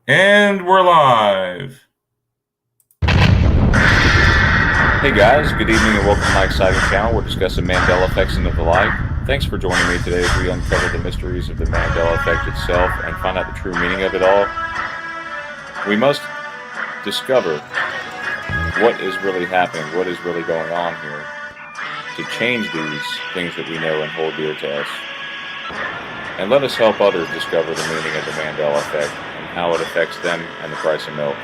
And we're live. Hey guys, good evening and welcome to my exciting channel. We're discussing Mandela effects into the life. Thanks for joining me today as we uncover the mysteries of the Mandela effect itself and find out the true meaning of it all. We must discover what is really happening, what is really going on here, to change these things that we know and hold dear to us. And let us help others discover the meaning of the Mandela effect and how it affects them and the price of milk.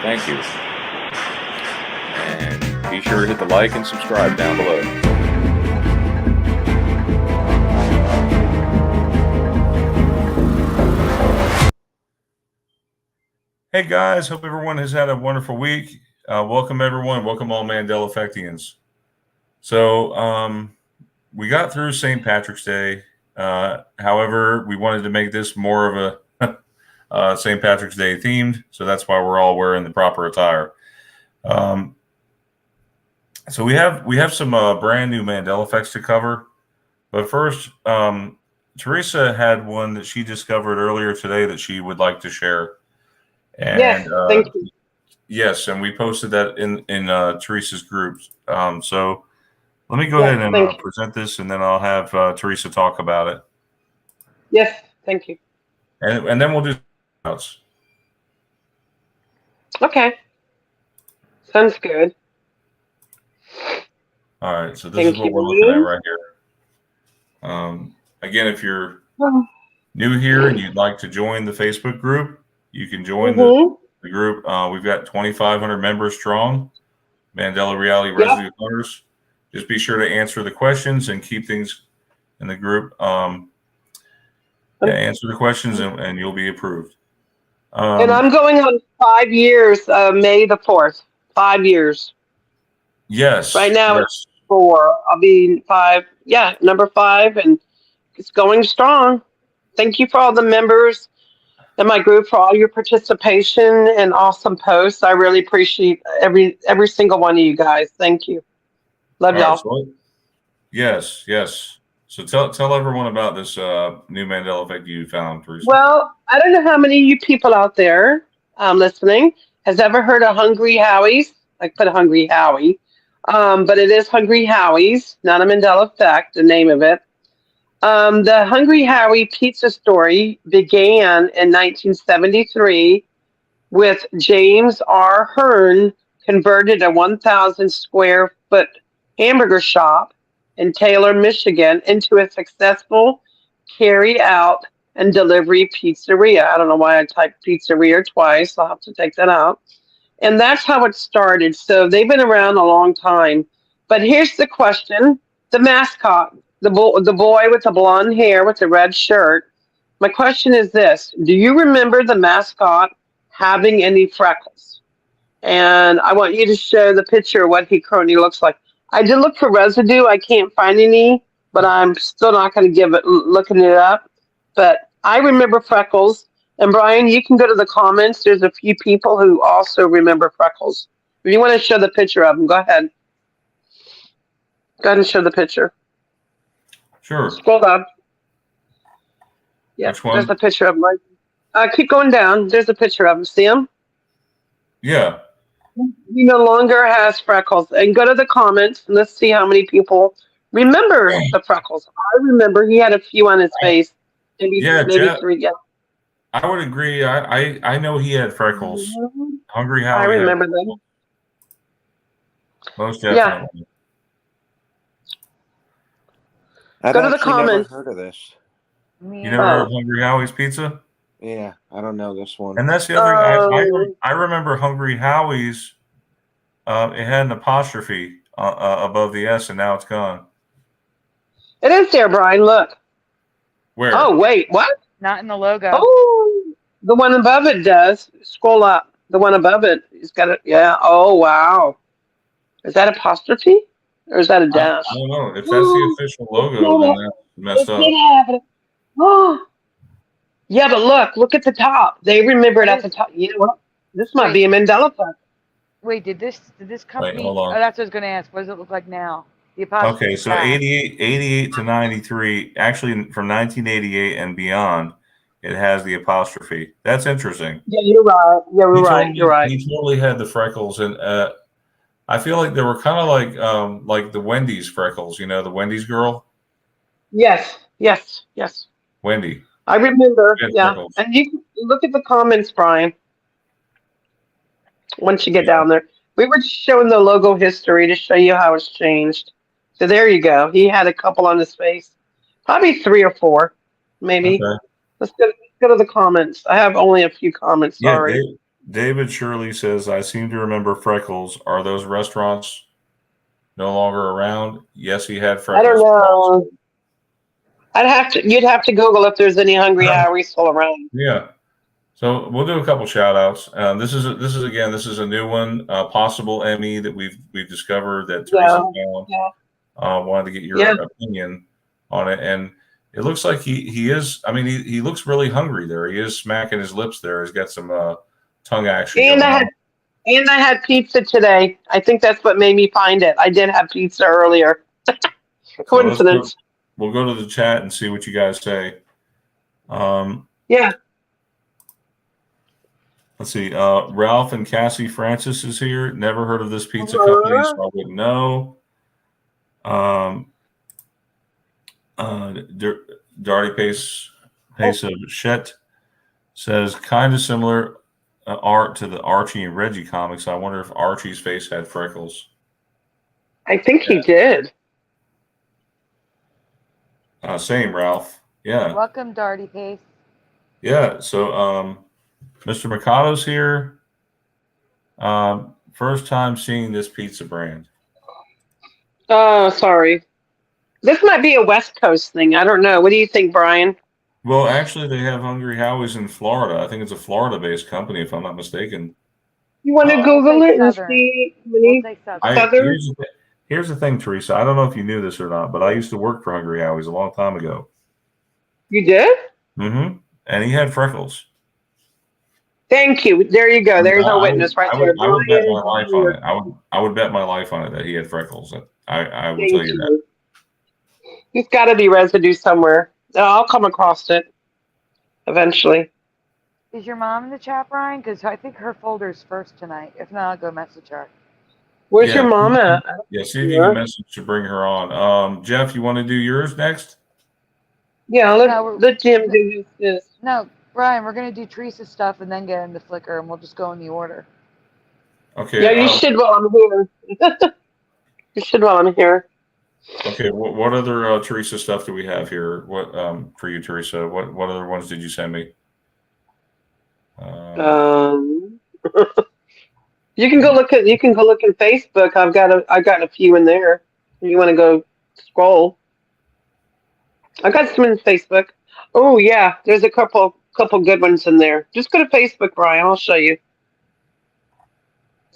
Thank you. And be sure to hit the like and subscribe down below. Hey guys, hope everyone has had a wonderful week. Welcome everyone. Welcome all Mandela effectians. So we got through St. Patrick's Day. However, we wanted to make this more of a St. Patrick's Day themed, so that's why we're all wearing the proper attire. So we have some brand new Mandela effects to cover, but first, Teresa had one that she discovered earlier today that she would like to share. And yes, thank you. Yes, and we posted that in Teresa's groups. So let me go ahead and present this, and then I'll have Teresa talk about it. Yes, thank you. And then we'll do Hangouts. Okay, sounds good. All right, so this is what we're looking at right here. Again, if you're new here and you'd like to join the Facebook group, you can join the group. We've got 2,500 members strong, Mandela Reality Residue Hunters. Just be sure to answer the questions and keep things in the group. Answer the questions and you'll be approved. And I'm going on 5 years, May the 4th. 5 years. Yes. Right now it's 4. I'll be 5. Yeah, number 5, and it's going strong. Thank you for all the members in my group for all your participation and awesome posts. I really appreciate every single one of you guys. Thank you. Love y'all. So, yes. So tell everyone about this new Mandela effect you found, Teresa. Well, I don't know how many of you people out there listening has ever heard of Hungry Howie's. I put a Hungry Howie, but it is Hungry Howie's, not a Mandela effect, the name of it. The Hungry Howie pizza story began in 1973 with James R. Hearn converted a 1,000 square foot hamburger shop in Taylor, Michigan into a successful carry out and delivery pizzeria. I don't know why I typed pizzeria twice. I'll have to take that out. And that's how it started. So they've been around a long time. But here's the question. The mascot, the boy with the blonde hair with the red shirt. My question is this. Do you remember the mascot having any freckles? And I want you to show the picture of what he currently looks like. I did look for residue. I can't find any, but I'm still not going to give it, looking it up. But I remember freckles. And Brian, you can go to the comments. There's a few people who also remember freckles. If you want to show the picture of them, go ahead. Go ahead and show the picture. Sure. Scroll down. Yeah, there's a picture of them. Keep going down. There's a picture of them. See them? Yeah. He no longer has freckles. And go to the comments and let's see how many people remember the freckles. I remember he had a few on his face. Maybe 3. Yeah. I would agree. I know he had freckles. Hungry Howie. I remember them. Most definitely. I've go to the comments. Never heard of this. You never heard of Hungry Howie's Pizza? Yeah, I don't know this one. And that's the other thing. I remember Hungry Howie's. It had an apostrophe above the S, and now it's gone. It is there, Brian. Look. Where? Oh, wait. What? Not in the logo. Oh, the one above it does. Scroll up. The one above it. It's got it. Yeah. Oh, wow. Is that apostrophe? Or is that a dash? I don't know. If that's the official logo, then that's messed up. Oh. Yeah, but look at the top. They remember it at the top. You know what? This might be a Mandela effect. Wait, did this company? Wait, hold on. Oh, that's what I was going to ask. What does it look like now? The apostrophe. Okay, so 88 to 93, actually from 1988 and beyond, it has the apostrophe. That's interesting. Yeah, you're right. Yeah, you're right. He totally had the freckles, and I feel like they were kind of like the Wendy's freckles. You know, the Wendy's girl. Yes. Wendy. I remember. Yeah, Freckles. and you can look at the comments, Brian. Once you get down there, we were showing the logo history to show you how it's changed. So there you go. He had a couple on his face, probably 3 or 4, maybe. Okay. Let's go to the comments. I have only a few comments. Sorry. Yeah, David Shirley says, I seem to remember freckles. Are those restaurants no longer around? Yes, he had freckles. I don't know. You'd have to Google if there's any Hungry Howie still around. Yeah. So we'll do a couple shout outs. This is a new one, possible Emmy that we've discovered that Teresa found. Yeah. Wanted to get your opinion on it. And it looks like he is, I mean, he looks really hungry there. He is smacking his lips there. He's got some tongue action. And I had pizza today. I think that's what made me find it. I did have pizza earlier. Coincidence. So we'll go to the chat and see what you guys say. Yeah. Let's see. Ralph and Cassie Francis is here. Never heard of this pizza company, so I wouldn't know. Darty Pace of Shet says kind of similar art to the Archie and Reggie comics. I wonder if Archie's face had freckles. I think he did. Same, Ralph. Yeah. Welcome, Darty Pace. Yeah. So, Mr. Mercado's here. First time seeing this pizza brand. Oh, sorry. This might be a West Coast thing. I don't know. What do you think, Brian? Well, actually, they have Hungry Howie's in Florida. I think it's a Florida-based company, if I'm not mistaken. You want to Google it and see? Here's the thing, Teresa. I don't know if you knew this or not, but I used to work for Hungry Howie's a long time ago. You did? Mm-hmm. And he had freckles. Thank you. There you go. There's our witness right there. I would bet my life on it. I would bet my life on it that he had freckles. I will tell you that. There's got to be residue somewhere. I'll come across it eventually. Is your mom in the chat, Brian? Because I think her folder's first tonight. If not, I'll go message her. Where's your mom at? Yeah, see if you can message to bring her on. Jeff, you want to do yours next? Yeah, let Jim do his. No, Brian, we're going to do Teresa's stuff and then get into Flickr, and we'll just go in the order. Okay. Yeah, you should while I'm here. You should while I'm here. Okay, what other Teresa stuff do we have here? What for you, Teresa? What other ones did you send me? You can go look in Facebook. I've got a few in there. If you want to go scroll. I got some in Facebook. Oh yeah, there's a couple good ones in there. Just go to Facebook, Brian. I'll show you.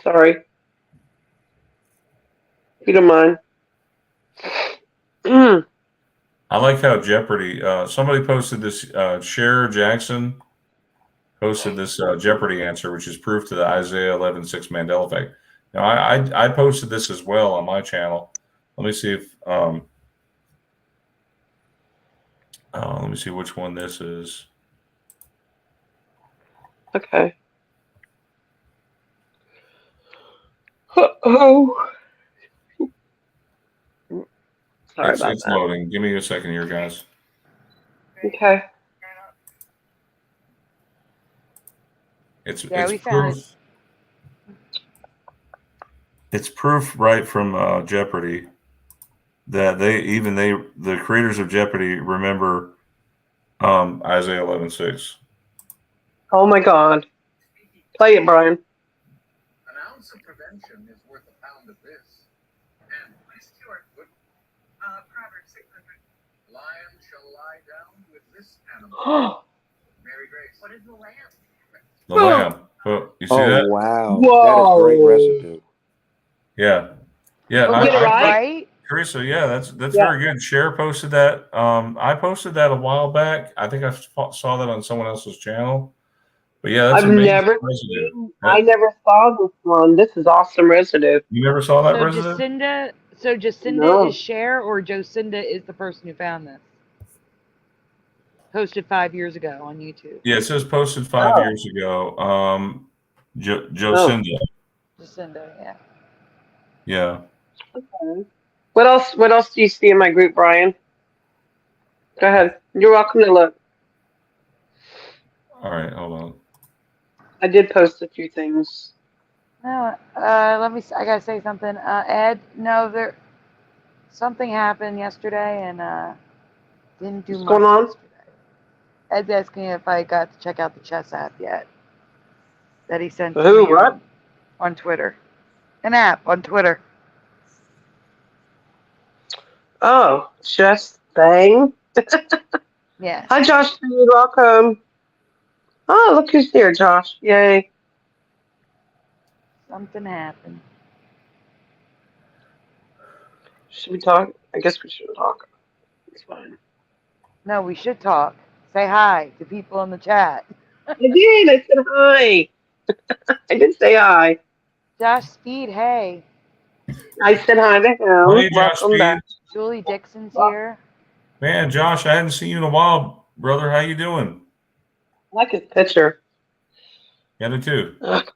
Sorry, if you don't mind. I like how Jeopardy. Somebody posted this. Cher Jackson posted this Jeopardy answer, which is proof to the Isaiah 11:6 Mandela effect. Now, I posted this as well on my channel. Let me see if let me see which one this is. Okay. Oh. Sorry about It's that. loading. Give me a second here, guys. Okay. It's we found proof. it. It's proof right from Jeopardy that the creators of Jeopardy remember Isaiah 11:6. Oh my God. Play it, Brian. An ounce of prevention is worth a pound of this. And Stuart would Proverbs 600. Lion shall lie down with this animal. Mary Grace. What is the lamb? The lamb. Oh, you see that? Wow. Whoa. That is great residue. Yeah. Yeah. Oh, get it right? Right? Teresa, yeah, that's very good. Cher posted that. I posted that a while back. I think I saw that on someone else's channel. But yeah, that's amazing residue. I never saw this one. This is awesome residue. You never saw that So residue? Jacinda No. is Cher, or Jocinda is the person who found this? posted 5 years ago on YouTube. Yeah, it says posted 5 years ago. Jocinda. Jacinda, yeah. Yeah. Okay. What else? What else do you see in my group, Brian? Go ahead. You're welcome to look. All right, hold on. I did post a few things. No, let me. I gotta say something. Ed, no, something happened yesterday and didn't do What's much going on? yesterday. Ed's asking if I got to check out the chess app yet that he sent to Who? me What? on Twitter. An app on Twitter. Oh, chess thing. Yeah. Hi, Josh. You're welcome. Oh, look who's here, Josh. Yay. Something happened. Should we talk? I guess we should talk. It's fine. No, we should talk. Say hi to people in the chat. I did. I said hi. I did say hi. Josh Speed, hey. I said hi to him. Hey, Josh Welcome Speed. back. Julie Dixon's here. Man, Josh, I hadn't seen you in a while, brother. How you doing? I like his picture. Yeah, I do too. Ugh.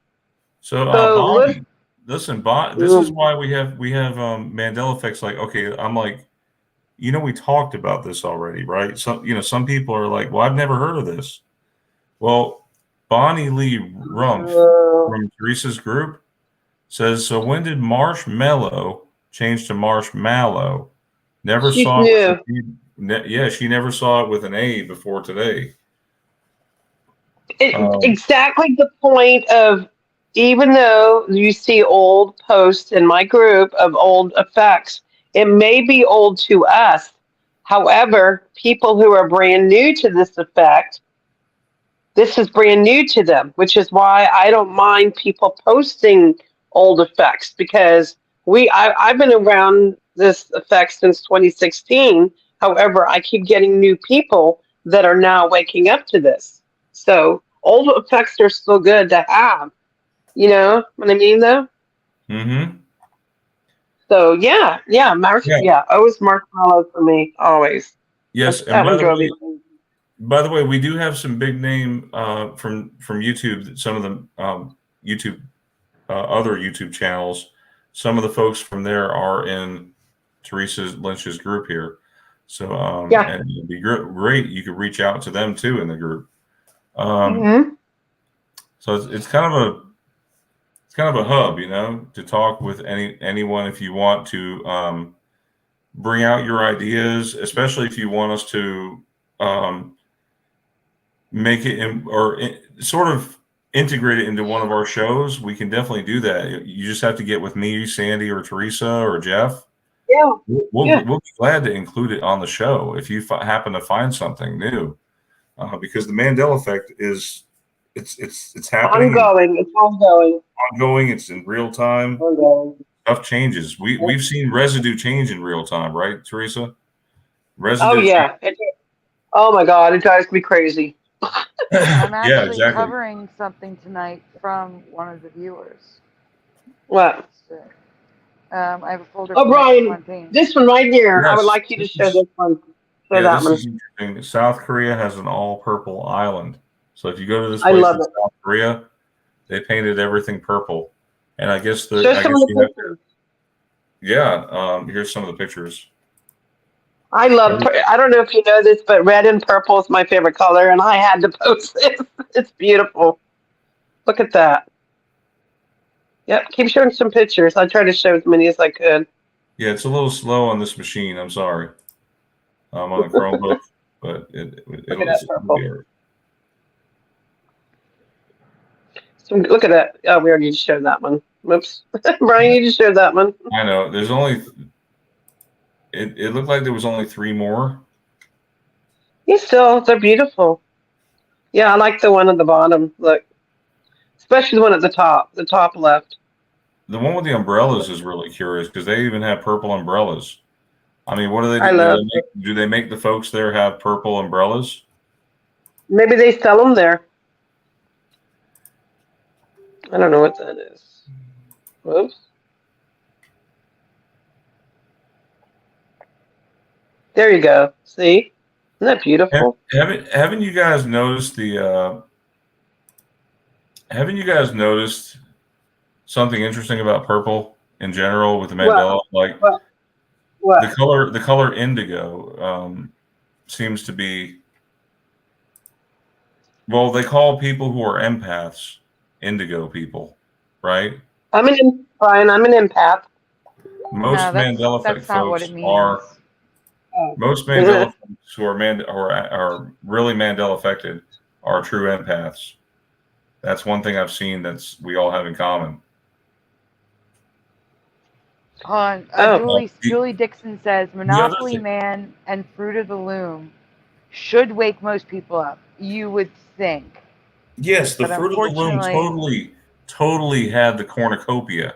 So, So, Bonnie, listen, this is why we have Mandela effects. Like, okay, I'm like, we talked about this already, right? Some people are like, well, I've never heard of this. Well, Bonnie Lee Rumpf from Teresa's group says, so when did marshmallow change to marshmallow? Never she's saw new. it. She never saw it with an A before today. Exactly the point of, even though you see old posts in my group of old effects, it may be old to us. However, people who are brand new to this effect, this is brand new to them, which is why I don't mind people posting old effects, because I've been around this effect since 2016. However, I keep getting new people that are now waking up to this. So old effects are still good to have. You know what I mean, though? Mm-hmm. So yeah, always marshmallow for me, always. Yes, That one drove me. by the way, we do have some big name from YouTube. Some of the YouTube other YouTube channels. Some of the folks from there are in Teresa Lynch's group here. So and it'd be great. You could reach out to them too in the group. So it's kind of a hub, to talk with anyone if you want to bring out your ideas, especially if you want us to make it sort of integrate it into one of our shows. We can definitely do that. You just have to get with me, Sandy, or Teresa, or Jeff. Yeah, we'll be glad to include it on the show if you happen to find something new, because the Mandela effect is it's happening. It's ongoing. It's in real time. Stuff changes. We've seen residue change in real time, right, Teresa? Residue. Oh yeah. Oh my God, it drives me crazy. I'm actually exactly. covering something tonight from one of the viewers. What? I have a folder. Oh, Brian, this one right here. Yes, I would like you to show this one. Show that this one. is interesting. South Korea has an all-purple island. So if you go to this I place love in it. South Korea, they painted everything purple. And I guess Show some of the pictures. Here's some of the pictures. I don't know if you know this, but red and purple is my favorite color, and I had to post this. It's beautiful. Look at that. Yep, keep showing some pictures. I tried to show as many as I could. Yeah, it's a little slow on this machine. I'm sorry. On the Chromebook, but it'll be. So look at that. Oh, we already showed that one. Whoops. Brian, you just showed that one. I know. There's only. It looked like there was only 3 more. Yeah, still, they're beautiful. Yeah, I like the one at the bottom. Look, especially the one at the top left. The one with the umbrellas is really curious because they even have purple umbrellas. I mean, what do they do? I love Do they make the folks there have purple umbrellas? Maybe they sell them there. I don't know what that is. Whoops. There you go. See? that beautiful? Haven't you guys noticed the? Haven't you guys noticed something interesting about purple in general with the Mandela? Like What? the color indigo seems to be. Well, they call people who are empaths indigo people, right? I'm an empath. Most Mandela effect that's not what it folks means. are. Oh. Most Mandela folks who are really Mandela affected are true empaths. That's one thing I've seen we all have in common. Julie Dixon says Monopoly Man and Fruit of the Loom should wake most people up. You would think. Yes, the Fruit of the Loom totally had the cornucopia.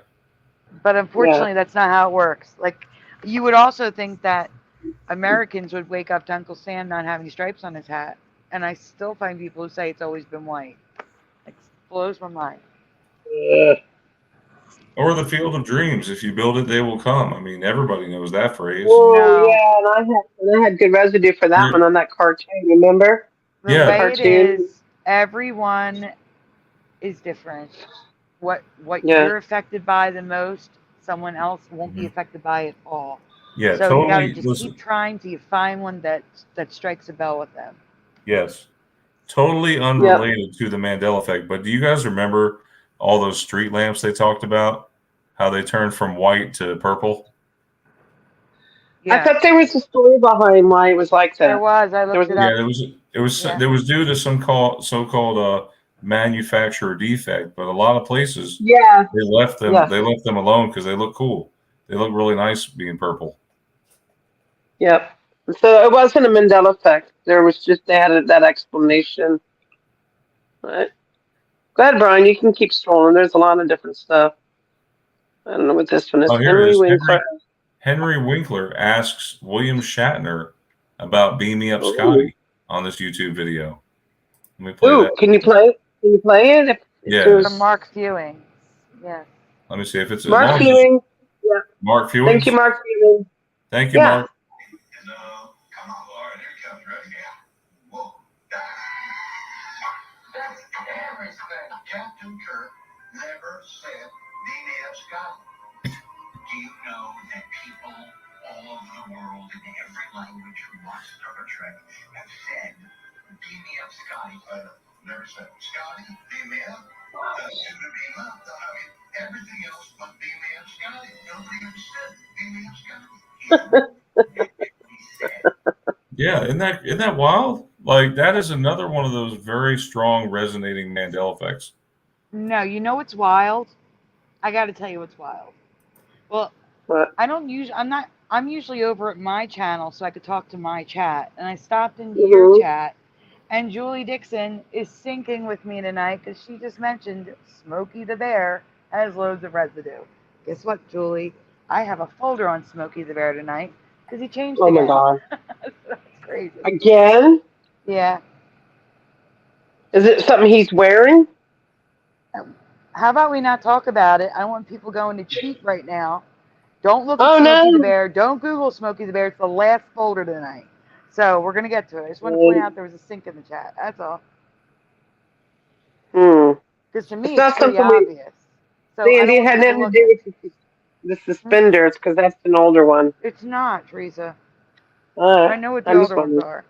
But unfortunately, that's not how it works. Like, you would also think that Americans would wake up to Uncle Sam not having stripes on his hat. And I still find people who say it's always been white. It blows my mind. Or the Field of Dreams. If you build it, they will come. I mean, everybody knows that phrase. Oh, yeah, and I had good residue for that one on that cartoon, remember? The way it is, everyone is different. What you're affected by the most, someone else won't be affected by at all. Yeah, so totally. You gotta just keep trying till you find one that strikes a bell with them. Yes. Totally unrelated to the Mandela effect. But do you guys remember all those street lamps they talked about? How they turned from white to purple? Yeah. I thought there was a story behind why it was like that. There was. I looked it up. Yeah, it was due to some so-called manufacturer defect, but a lot of places they left them alone because they look cool. They look really nice being purple. Yep. So it wasn't a Mandela effect. There was just they had that explanation. Right. Go ahead, Brian. You can keep scrolling. There's a lot of different stuff. I don't know what this one is. Henry Winkler. Henry Winkler asks William Shatner about Beam Me Up Scotty on this YouTube video. Let me play that. Can you play it? Can you play it? From Mark Fewing. Yeah. Let me see if it's Mark Fewing. Yeah. Mark Fewing. Thank you, Mark Fewing. Thank you, Mark. Come on, Laura. Here it comes, right? Yeah. Whoa. That's everything. Captain Kirk never said Beam Me Up Scotty. Do you know that people all over the world in every language who watch Star Trek have said, Beam Me Up Scotty? Never said, Scotty, beam me up. Should have beam up. I mean, everything else but Beam Me Up Scotty. Nobody ever said, Beam Me Up Scotty. Yeah, isn't that wild? Like, that is another one of those very strong resonating Mandela effects. No, you know what's wild? I got to tell you what's wild. Well, I'm usually over at my channel so I could talk to my chat. And I stopped into your chat, and Julie Dixon is syncing with me tonight because she just mentioned Smokey the Bear has loads of residue. Guess what, Julie? I have a folder on Smokey the Bear tonight because he changed again. Oh, my God. That's crazy. Again? Yeah. Is it something he's wearing? How about we not talk about it? I don't want people going to cheat right now. Don't look at Smokey the Bear. Don't Google Smokey the Bear. It's the last folder tonight. So we're going to get to it. I just want to point out there was a sync in the chat. That's all. Because to me, it's pretty obvious. So Sandy, it had nothing to do with the suspenders because that's an older one. It's not, Teresa. I know what the older ones are.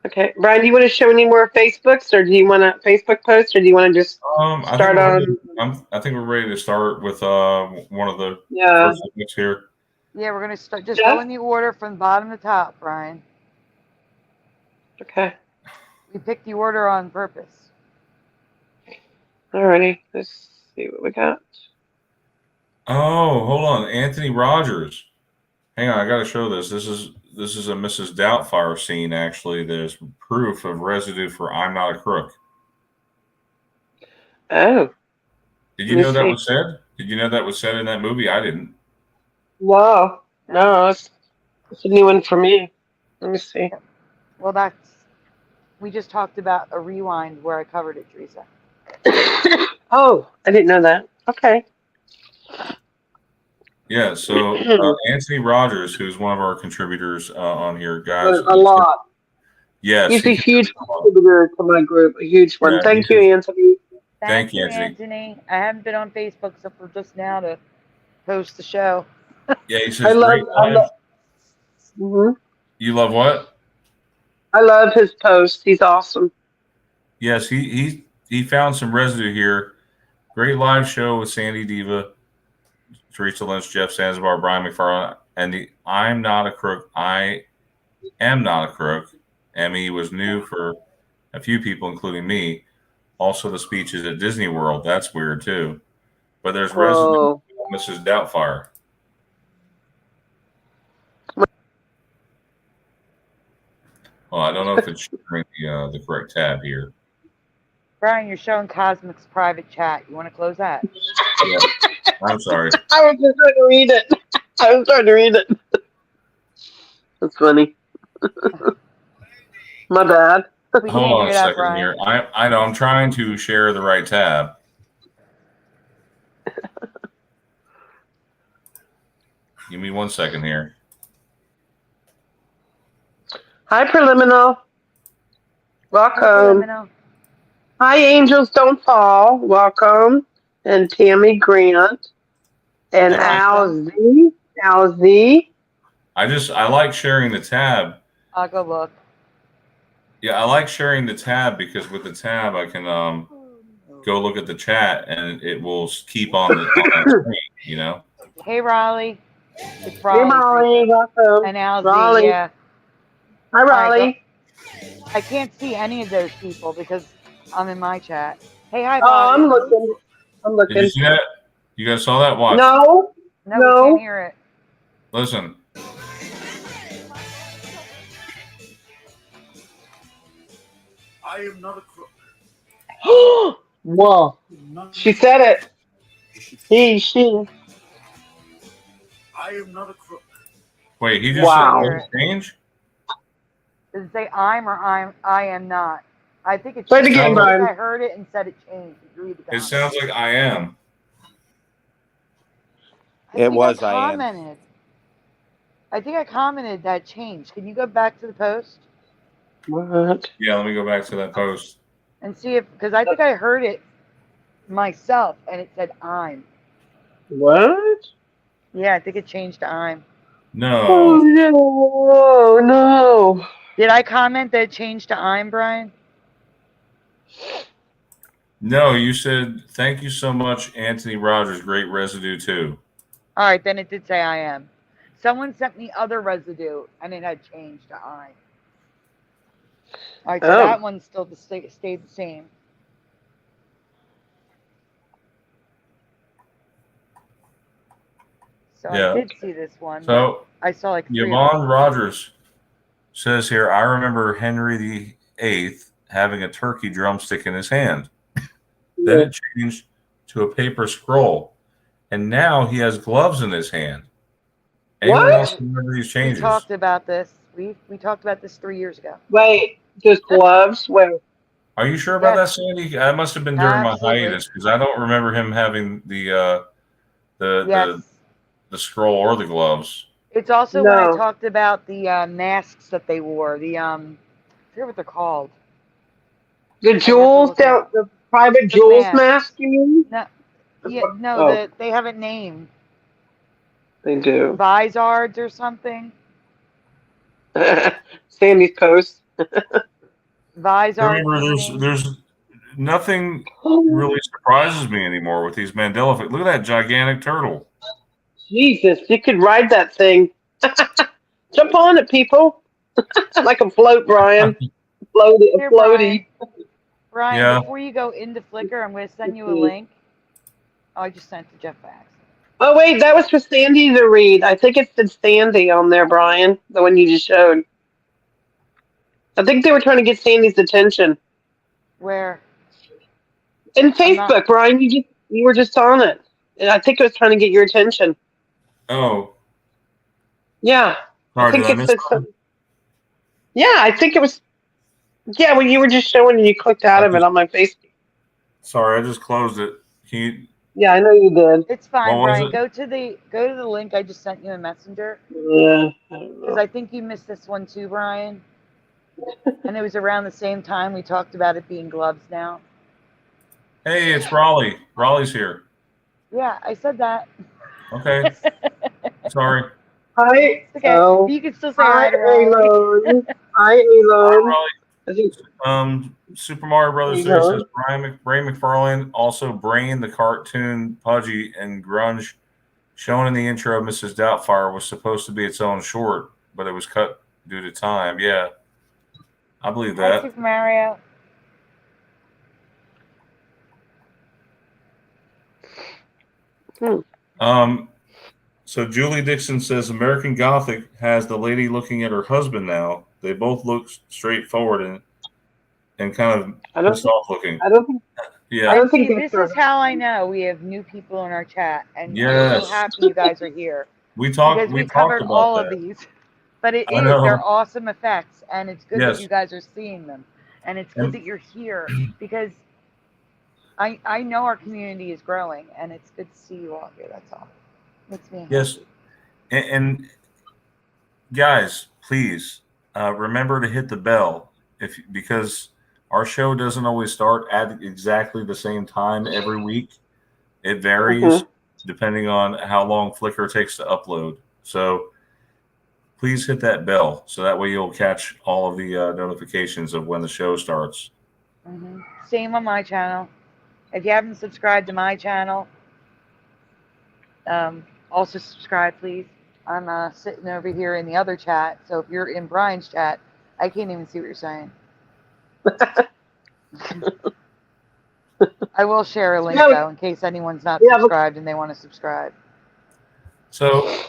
Okay, Brian, do you want to show any more Facebooks, or do you want a Facebook post, or do you want to just start on? I think we're ready to start with one of the first links here. Yeah, we're going to start. Just go in the order from bottom to top, Brian. Okay. We picked the order on purpose. Alrighty, let's see what we got. Oh, hold on, Anthony Rogers. Hang on, I got to show this. This is a Mrs. Doubtfire scene, actually. There's proof of residue for I'm Not a Crook. Oh. Did you know that was said? Did you know that was said in that movie? I didn't. No, it's a new one for me. Let me see. Well, we just talked about a rewind where I covered it, Teresa. Oh, I didn't know that. Okay. Yeah, so Anthony Rogers, who's one of our contributors on here, guys. A lot. Yes. He's a huge contributor to my group, a huge one. Yeah, Thank you, Anthony. Thank you, Anthony. I haven't been on Facebook except for just now to post the show. Yeah, he says great live. You love what? I love his posts. He's awesome. Yes, he found some residue here. Great live show with SandyDiVa, Teresa Lynch, Jeff Zanzibar, Brian MacFarlane, and the I'm Not a Crook. I am not a crook. Emmy was new for a few people, including me. Also, the speeches at Disney World. That's weird, too. But there's resident Mrs. Doubtfire. Well, I don't know if it's showing the correct tab here. Brian, you're showing Cosmic's private chat. You want to close that? Yeah. I'm sorry. I was just trying to read it. That's funny. My bad. Hold on a second here. I know. I'm trying to share the right tab. Give me 1 second here. Hi, Preliminal. Welcome. Hi, Angels Don't Fall. Welcome. And Tammy Grant. And Al Z. I like sharing the tab. I'll go look. Yeah, I like sharing the tab because with the tab I can go look at the chat and it will keep on the screen, you know. Hey, Raleigh. It's Raleigh. Hey, Raleigh. Welcome. And Al Z, Raleigh. yeah. Hi, Raleigh. I can't see any of those people because I'm in my chat. Hey, hi, Bobby. Oh, I'm looking. Did you see that? You guys saw that? Watch. No, we can't hear it. Listen. I am not a crook. Whoa. She said it. She. I am not a crook. Wait, he just said change? Does it say I'm or I am not? I think it's Say it again, Brian. I heard it and said it changed. It sounds like I am. I am. I think I commented that changed. Can you go back to the post? What? Yeah, let me go back to that post. And see if, because I think I heard it myself and it said I'm. What? Yeah, I think it changed to I'm. No. Oh, no. Did I comment that it changed to I'm, Brian? No, you said, thank you so much, Anthony Rogers. Great residue, too. All right, then it did say I am. Someone sent me other residue, and it had changed to I. All right, so that one still stayed the same. So yeah. I did see this one. So I saw like Yvonne Rogers says here, I remember Henry VIII having a turkey drumstick in his hand. Then it changed to a paper scroll. And now he has gloves in his hand. Anyone else remember these changes? We talked about this. We talked about this 3 years ago. Wait, just gloves? Where? Are you sure about that, Sandy? That must have been during my hiatus because I don't remember him having the scroll or the gloves. It's also when I talked about the masks that they wore. The I forget what they're called. The jewels, the private jewels mask, you mean? No, yeah, they have a name. They do. Vizards or something. Sandy's post. Vizards. Remember, there's nothing really surprises me anymore with these Mandela effects. Look at that gigantic turtle. Jesus, you could ride that thing. Jump on it, people. Like a float, Brian. Floaty. Brian, before you go into Flickr, I'm going to send you a link. Oh, I just sent it to Jeff Fax. Oh, wait, that was for Sandy to read. I think it said Sandy on there, Brian, the one you just showed. I think they were trying to get Sandy's attention. Where? In Facebook, Brian. You were just on it. And I think it was trying to get your attention. Oh. Yeah. Sorry, did I miss something? Yeah, I think it was. Yeah, when you were just showing and you clicked out of it on my Facebook. Sorry, I just closed it. Yeah, I know you did. It's fine, What was Brian. it? Go to the link I just sent you in Messenger. Yeah. Because I think you missed this one too, Brian. And it was around the same time we talked about it being gloves now. Hey, it's Raleigh. Raleigh's here. Yeah, I said that. Okay. Sorry. Hi. Okay. Oh. You can still say Hi, hi to Raleigh. Alon. Hi, Alon. Super Mario Brothers 3 says Ray MacFarlane, also Brain, the cartoon Pudgy, and Grunge, shown in the intro of Mrs. Doubtfire, was supposed to be its own short, but it was cut due to time. Yeah, I believe Hi, that. Super Mario. So Julie Dixon says American Gothic has the lady looking at her husband now. They both look straightforward and kind of pissed off looking. I don't think. Yeah. I don't think this is how I know we have new people in our chat, and yes. I'm so happy you guys are here. We talked. Because we talked covered about all that. of these, but they're awesome effects, and it's good that you guys are seeing them, and it's good that you're here because I know our community is growing, and it's good to see you all here. That's all. Makes me happy. Yes, and guys, please remember to hit the bell because our show doesn't always start at exactly the same time every week. It varies depending on how long Flickr takes to upload. So please hit that bell so that way you'll catch all of the notifications of when the show starts. Same on my channel. If you haven't subscribed to my channel, also subscribe, please. I'm sitting over here in the other chat, so if you're in Brian's chat, I can't even see what you're saying. I will share a link, though, in case anyone's not subscribed and they want to subscribe. So,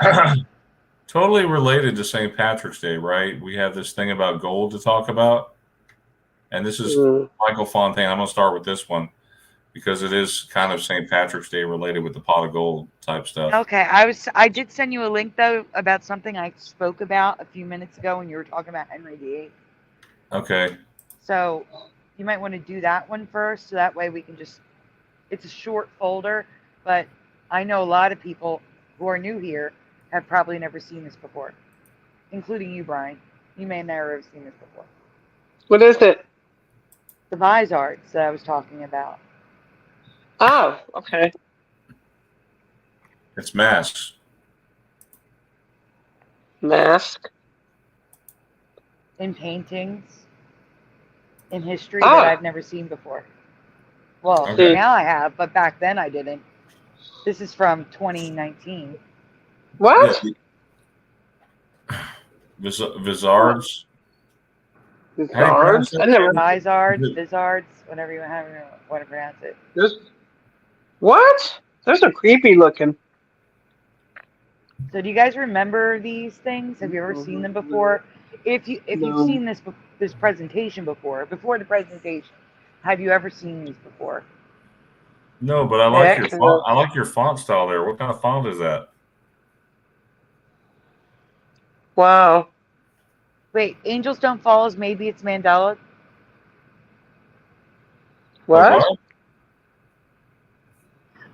totally related to St. Patrick's Day, right? We have this thing about gold to talk about. And this is Michael Fontaine. I'm going to start with this one because it is kind of St. Patrick's Day related with the pot of gold type stuff. Okay. I did send you a link, though, about something I spoke about a few minutes ago when you were talking about Henry VIII. Okay. So you might want to do that one first, so that way we can just, it's a short folder, but I know a lot of people who are new here have probably never seen this before, including you, Brian. You may never have seen this before. What is it? The Vizards that I was talking about. Oh, okay. It's masks. Mask. In paintings. In history that I've never seen before. Well, now I have, but back then I didn't. This is from 2019. What? Vizards. Vizards? I never. Vizards, whatever you want to pronounce it. What? Those are creepy looking. So do you guys remember these things? Have you ever seen them before? If you've seen this presentation before the presentation, have you ever seen these before? No, but I like your font. I like your font style there. What kind of font is that? Wow. Wait, Angels Don't Fall is maybe it's Mandela. What?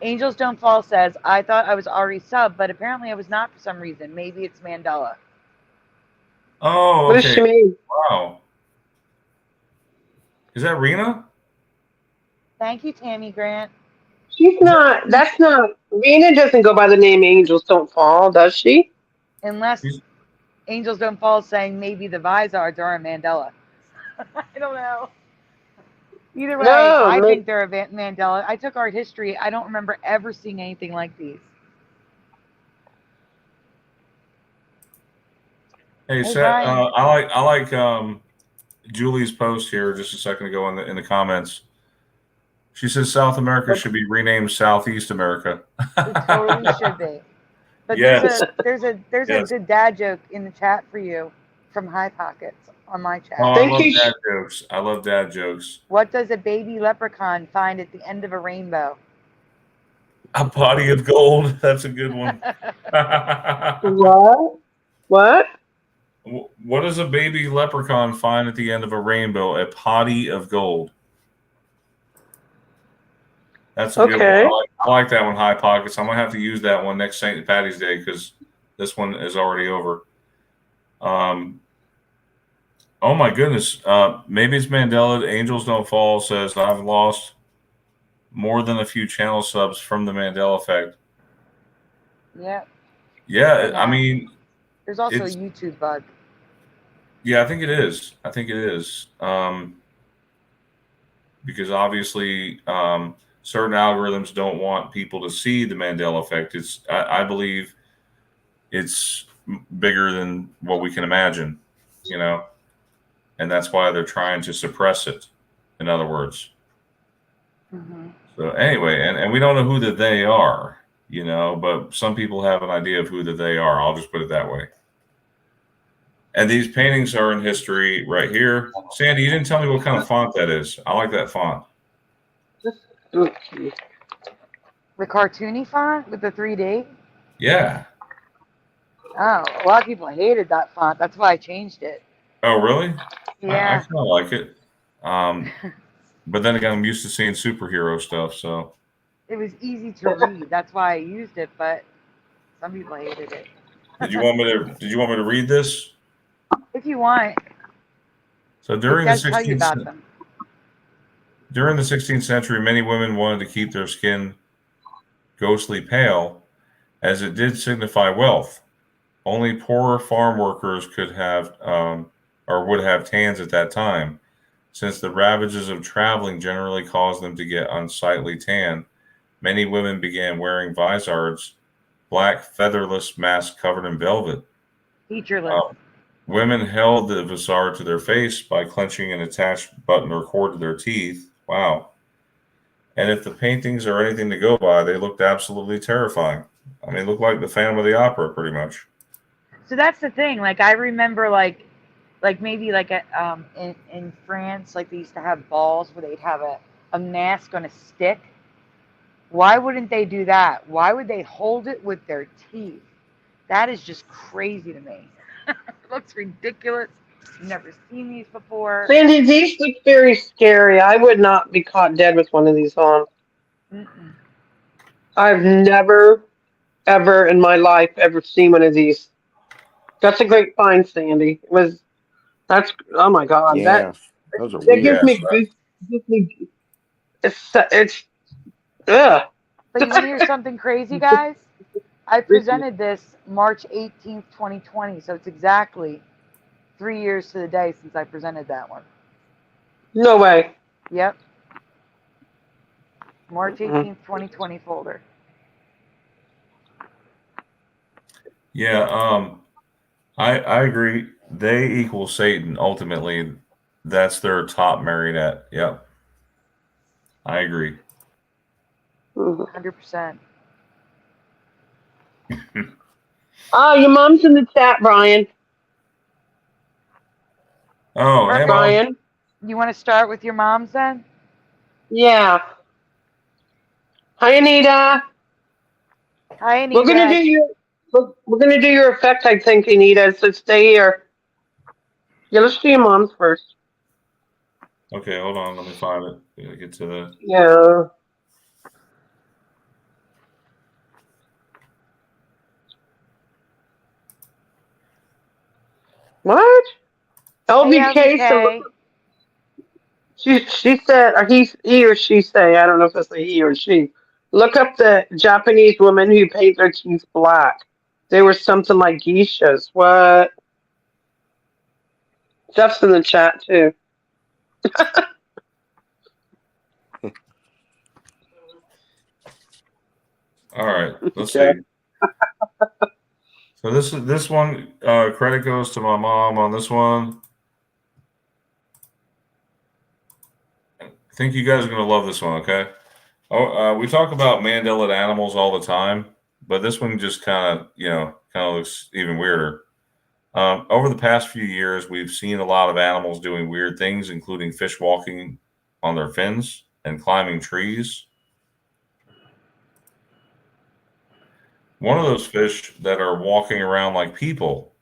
Angels Don't Fall says, I thought I was already sub, but apparently I was not for some reason. Maybe it's Mandela. Oh, okay. What does she mean? Wow. Is that Rena? Thank you, Tammy Grant. She's not. That's not. Rena doesn't go by the name Angels Don't Fall, does she? Unless Angels Don't Fall is saying maybe the Vizards are a Mandela. I don't know. Either way, I think they're a Mandela. I took art history. I don't remember ever seeing anything like these. Hey, Seth, I like Julie's post here just a second ago in the comments. She says South America should be renamed Southeast America. It totally should be. But there's a good dad joke in the chat for you from High Pockets on my chat. Oh, I love dad jokes. I love dad jokes. What does a baby leprechaun find at the end of a rainbow? A body of gold. That's a good one. What? What does a baby leprechaun find at the end of a rainbow? A potty of gold. That's a good one. I like that one, High Pockets. I'm gonna have to use that one next St. Patty's Day because I'm gonna have to use that one next St. Patty's Day because this one is already over. Oh my goodness. Maybe it's Mandela. Angels Don't Fall says I've lost more than a few channel subs from the Mandela effect. Yeah. Yeah, I mean, there's also a YouTube bug. Yeah, I think it is. Because obviously, certain algorithms don't want people to see the Mandela effect. I believe it's bigger than what we can imagine, and that's why they're trying to suppress it. In other words. Mm-hmm. So anyway, and we don't know who they are, but some people have an idea of who they are. I'll just put it that way. And these paintings are in history right here. Sandy, you didn't tell me what kind of font that is. I like that font. The cartoony font with the 3D? Yeah. Oh, a lot of people hated that font. That's why I changed it. Oh, really? Yeah. I kind of like it. But then again, I'm used to seeing superhero stuff, so. It was easy to read. That's why I used it, but some people hated it. Did you want me to read this? If you want. So during the 16th century, many women wanted to keep their skin ghostly pale, as it did signify wealth. Only poorer farm workers could have or would have tans at that time, since the ravages of traveling generally caused them to get unsightly tan. Many women began wearing vizards, black featherless masks covered in velvet. Featureless. Women held the vizard to their face by clenching an attached button or cord to their teeth. Wow. And if the paintings are anything to go by, they looked absolutely terrifying. I mean, looked like the Phantom of the Opera, pretty much. So that's the thing. Like, I remember, like maybe like in France, like they used to have balls where they'd have a mask on a stick. Why wouldn't they do that? Why would they hold it with their teeth? That is just crazy to me. It looks ridiculous. I've never seen these before. Sandy, these look very scary. I would not be caught dead with one of these on. Mm-mm. I've never, ever in my life ever seen one of these. That's a great find, Sandy. That's oh my god. Yeah, those are That weird. gives me it's ugh. But you want to hear something crazy, guys? I presented this March 18th, 2020, so it's exactly 3 years to the day since I presented that one. No way. Yep. March 18th, 2020 folder. Yeah, I agree. They equal Satan. Ultimately, that's their top marionette. Yep. I agree. 100%. Oh, your mom's in the chat, Brian. Oh, hey, Brian. Mom. You want to start with your mom's then? Yeah. Hi, Anita. Hi, Anita. We're gonna do your effect, I think, Anita. So stay here. Yeah, let's do your mom's first. Okay, hold on. Let me find it. Get to the. Yeah. What? LBK. Hey, She said, or he or she say, I don't know if it's a he or she. Look up the Japanese women who paint their teeth black. They were something like geishas. What? Jeff's in the chat too. All right, let's see. So this one credit goes to my mom on this one. I think you guys are gonna love this one. Okay. Oh, we talk about Mandela animals all the time, but this one just kind of looks even weirder. Over the past few years, we've seen a lot of animals doing weird things, including fish walking on their fins and climbing trees. One of those fish that are walking around like people,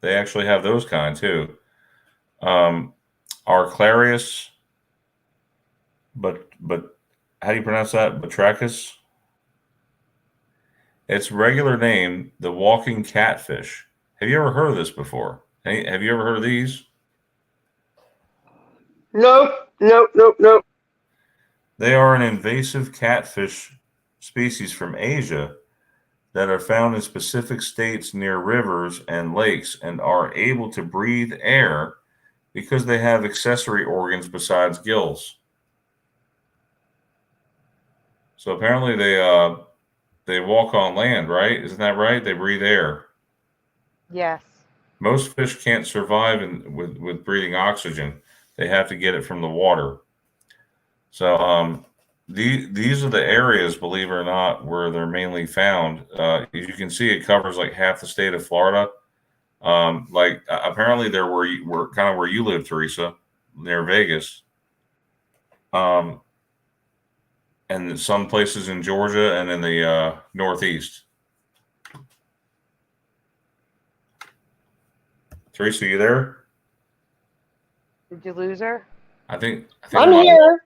they actually have those kind too. Are Clarius, but how do you pronounce that? Batrachus? Its regular name, the walking catfish. Have you ever heard of this before? Have you ever heard of these? Nope. They are an invasive catfish species from Asia that are found in specific states near rivers and lakes and are able to breathe air because they have accessory organs besides gills. So apparently they walk on land, right? Isn't that right? They breathe air. Yes. Most fish can't survive with breathing oxygen. They have to get it from the water. So these are the areas, believe it or not, where they're mainly found. As you can see, it covers like half the state of Florida. Apparently they're where kind of where you live, Teresa, near Vegas. And some places in Georgia and in the Northeast. Teresa, you there? Did you lose her? I think I'm here.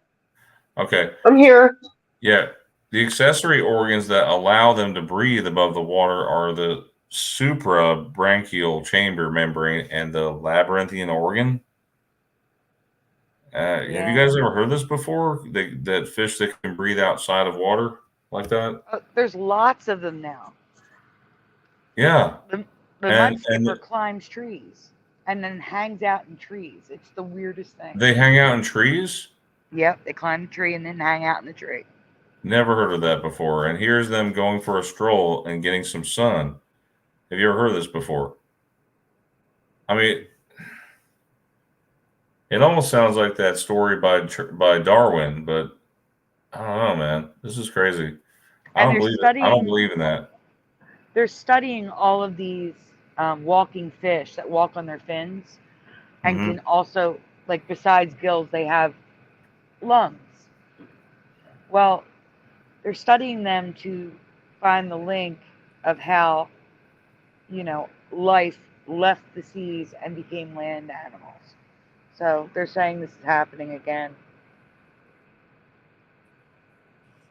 Okay. I'm here. Yeah. The accessory organs that allow them to breathe above the water are the suprabranchial chamber membrane and the labyrinthian organ. Have you guys ever heard this before? That fish that can breathe outside of water like that? There's lots of them now. Yeah. The mud skipper climbs trees and then hangs out in trees. It's the weirdest thing. They hang out in trees? Yep, they climb a tree and then hang out in the tree. Never heard of that before. And here's them going for a stroll and getting some sun. Have you ever heard of this before? I mean, it almost sounds like that story by Darwin, but I don't know, man. This is crazy. I don't believe in that. They're studying all of these walking fish that walk on their fins and can also, like, besides gills, they have lungs. Well, they're studying them to find the link of how, life left the seas and became land animals. So they're saying this is happening again.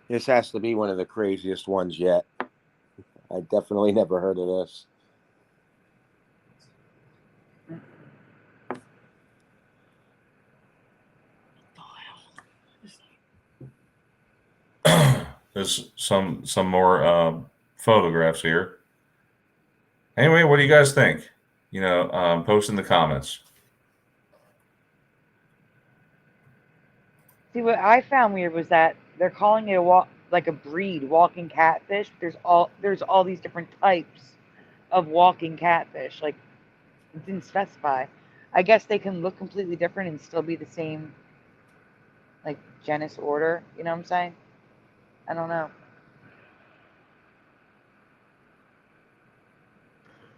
This has to be one of the craziest ones yet. I definitely never heard of this. There's some more photographs here. Anyway, what do you guys think? Post in the comments. See, what I found weird was that they're calling it a breed, walking catfish. There's all these different types of walking catfish. Like, it didn't specify. I guess they can look completely different and still be the same, like, genus order. You know what I'm saying? I don't know.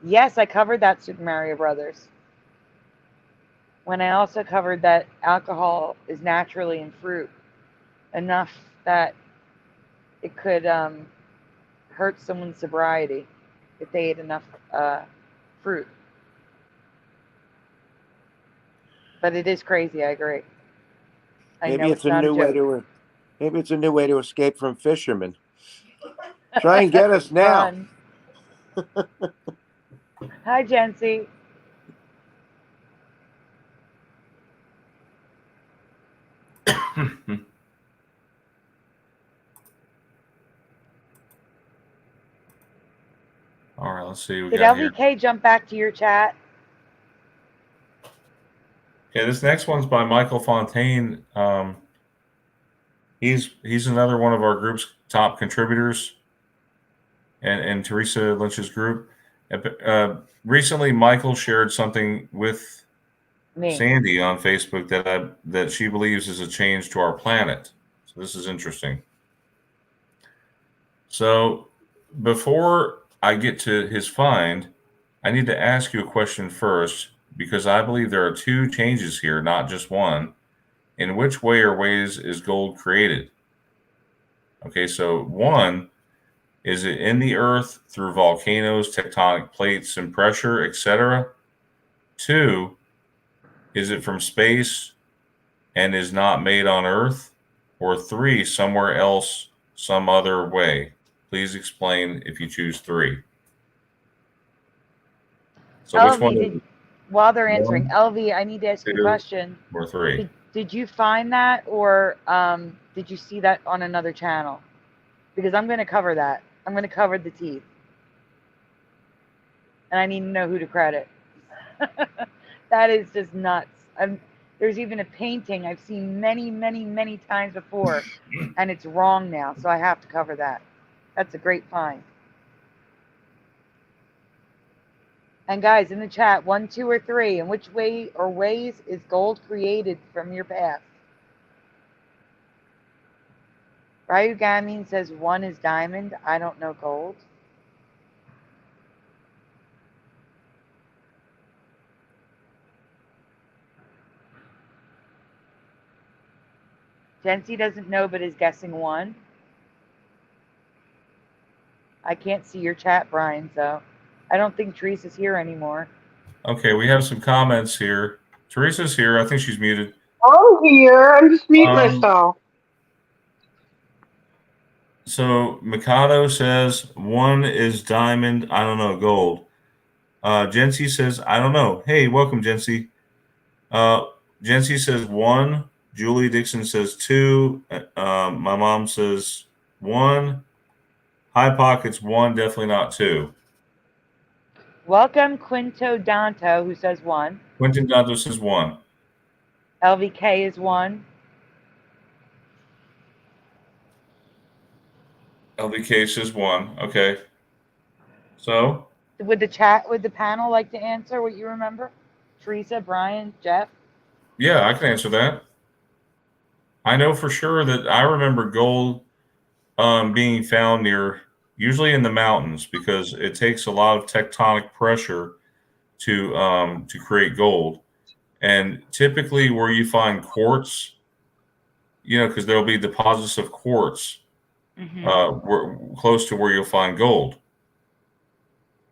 Yes, I covered that Super Mario Brothers. When I also covered that alcohol is naturally in fruit, enough that it could hurt someone's sobriety if they ate enough fruit. But it is crazy, I agree. Maybe it's a new way to escape from fishermen. Try and get us now. Hi, Jency. All right, let's see. Did LVK jump back to your chat? Okay, this next one's by Michael Fontaine. He's another one of our group's top contributors, and Teresa Lynch's group. Recently, Michael shared something with Sandy on Facebook that she believes is a change to our planet. So this is interesting. So before I get to his find, I need to ask you a question first, because I believe there are two changes here, not just one. In which way or ways is gold created? Okay, so one, is it in the earth through volcanoes, tectonic plates, and pressure, etc.? Two, is it from space and is not made on Earth? or 3, somewhere else, some other way? Please explain if you choose 3. So which one? While they're answering, LV, I need to ask you a question. Or 3. Did you find that, or did you see that on another channel? Because I'm going to cover that. I'm going to cover the teeth. And I need to know who to credit. That is just nuts. There's even a painting I've seen many, many, many times before, and it's wrong now, so I have to cover that. That's a great find. And guys, in the chat, 1, 2, or 3, in which way or ways is gold created from your past? Ryu Gaming says 1 is diamond. I don't know gold. Jency doesn't know, but is guessing 1. I can't see your chat, Brian, so I don't think Teresa's here anymore. Okay, we have some comments here. Teresa's here. I think she's muted. I'm here. I'm just muting myself. So Mikado says 1 is diamond. I don't know, gold. Jency says, I don't know. Hey, welcome, Jency. Jency says 1. Julie Dixon says 2. My mom says 1. High Pockets 1, definitely not 2. Welcome, Quinto Danto, who says 1. Quentin Danto says 1. LVK is 1. LVK says 1. Okay. So? Would the panel like to answer what you remember? Teresa, Brian, Jeff? Yeah, I can answer that. I know for sure that I remember gold being found usually in the mountains, because it takes a lot of tectonic pressure to create gold. And typically where you find quartz, because there'll be deposits of quartz close to where you'll find gold.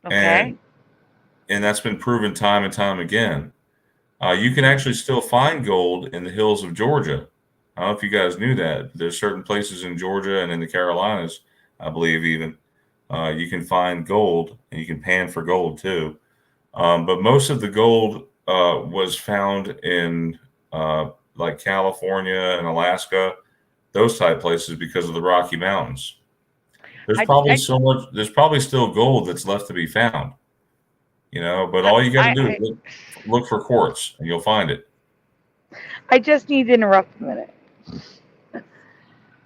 Okay. And that's been proven time and time again. You can actually still find gold in the hills of Georgia. I don't know if you guys knew that. There's certain places in Georgia and in the Carolinas, I believe even, you can find gold, and you can pan for gold too. But most of the gold was found in like California and Alaska, those type places, because of the Rocky Mountains. There's probably still gold that's left to be found, but all you got to do is look for quartz and you'll find it. I just need to interrupt a minute.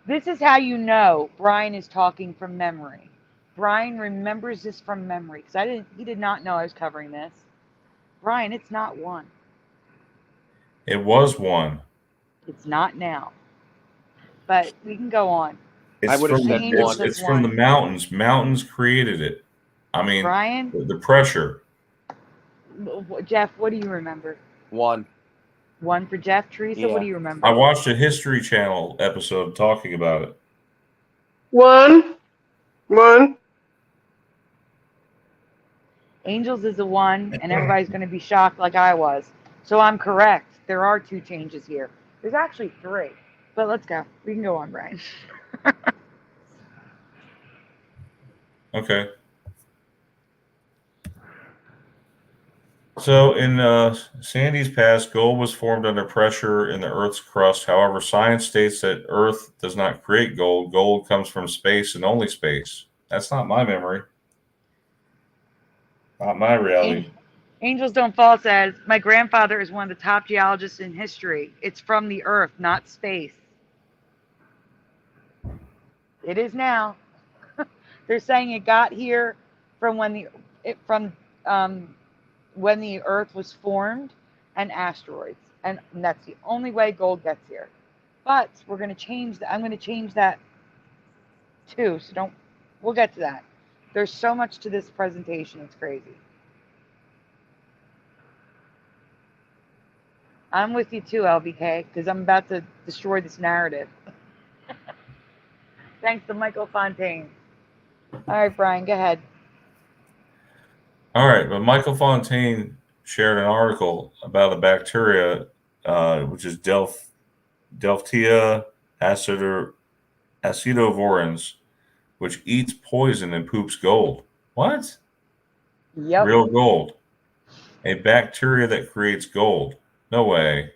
This is how you know Brian is talking from memory. Brian remembers this from memory, because he did not know I was covering this. Brian, it's not 1. It was 1. It's not now. But we can go on. I would have said 1. It's from the mountains. Mountains created it. I mean, Brian, the pressure. Jeff, what do you remember? 1. 1 for Jeff. Teresa, what do you remember? I watched a History Channel episode talking about it. 1. Angels is a 1, and everybody's going to be shocked like I was. So I'm correct. There are 2 changes here. There's actually 3. But let's go. We can go on, Brian. Okay. So in Sandy's past, gold was formed under pressure in the Earth's crust. However, science states that Earth does not create gold. Gold comes from space and only space. That's not my memory. Not my reality. Angels Don't Fall says, my grandfather is one of the top geologists in history. It's from the Earth, not space. It is now. They're saying it got here from when the Earth was formed, and asteroids, and that's the only way gold gets here. But we're going to change that. I'm going to change that too. So we'll get to that. There's so much to this presentation. It's crazy. I'm with you too, LBK, because I'm about to destroy this narrative. Thanks to Michael Fontaine. All right, Brian, go ahead. All right, but Michael Fontaine shared an article about a bacteria, which is Delphtia acidovorans, which eats poison and poops gold. What? Yep. Real gold. A bacteria that creates gold. No way. Have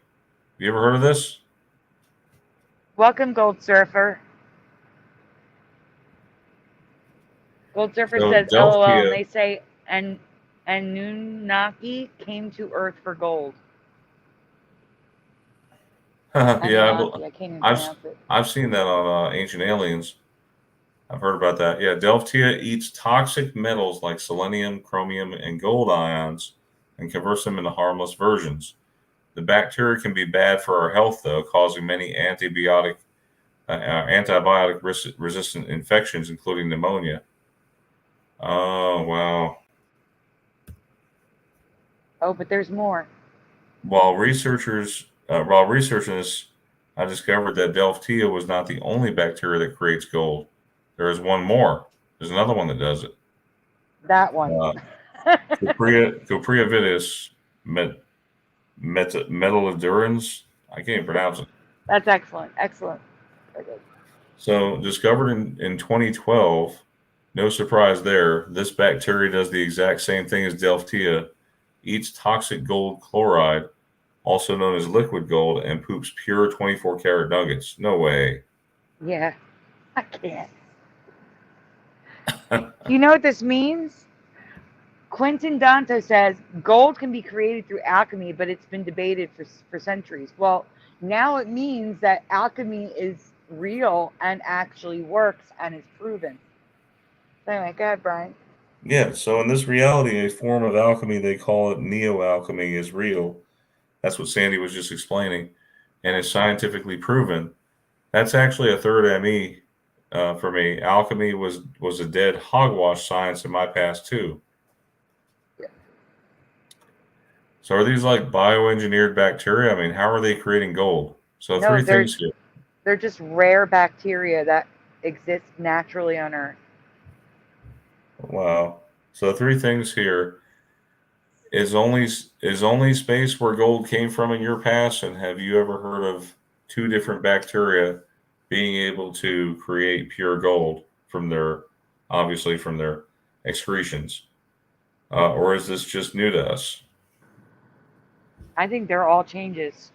you ever heard of this? Welcome, Gold Surfer. Gold Surfer says, LOL, and they say, and Anunnaki came to Earth for gold. Yeah, I can't even pronounce it. I've seen that on Ancient Aliens. I've heard about that. Yeah, Delphtia eats toxic metals like selenium, chromium, and gold ions and converts them into harmless versions. The bacteria can be bad for our health, though, causing many antibiotic-resistant infections, including pneumonia. Oh, wow. Oh, but there's more. While researching this, I discovered that Delphtia was not the only bacteria that creates gold. There is one more. There's another one that does it. That one. Cupria vitis metallidurans. I can't even pronounce it. That's excellent. Excellent. Very good. So, discovered in 2012, no surprise there, this bacteria does the exact same thing as Delphtia, eats toxic gold chloride, also known as liquid gold, and poops pure 24-karat nuggets. No way. Yeah, I can't. You know what this means? Quentin Danto says gold can be created through alchemy, but it's been debated for centuries. Well, now it means that alchemy is real and actually works and is proven. So anyway, go ahead, Brian. Yeah, so in this reality, a form of alchemy, they call it neo-alchemy, is real. That's what Sandy was just explaining, and is scientifically proven. That's actually a third ME for me. Alchemy was a dead hogwash science in my past too. Yeah. So are these like bioengineered bacteria? I mean, how are they creating gold? So No, three things here. They're just rare bacteria that exist naturally on Earth. Wow. So three things here. Is only space where gold came from in your past? And have you ever heard of two different bacteria being able to create pure gold from their excretions? Or is this just new to us? I think they're all changes.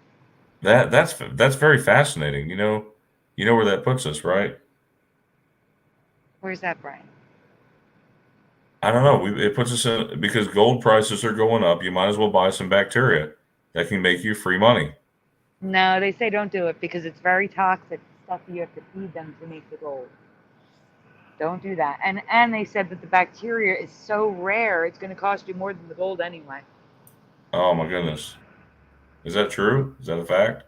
That's very fascinating. You know where that puts us, right? Where's that, Brian? I don't know. It puts us in, because gold prices are going up. You might as well buy some bacteria that can make you free money. No, they say don't do it because it's very toxic stuff you have to feed them to make the gold. Don't do that. And they said that the bacteria is so rare, it's going to cost you more than the gold anyway. Oh my goodness. Is that true? Is that a fact?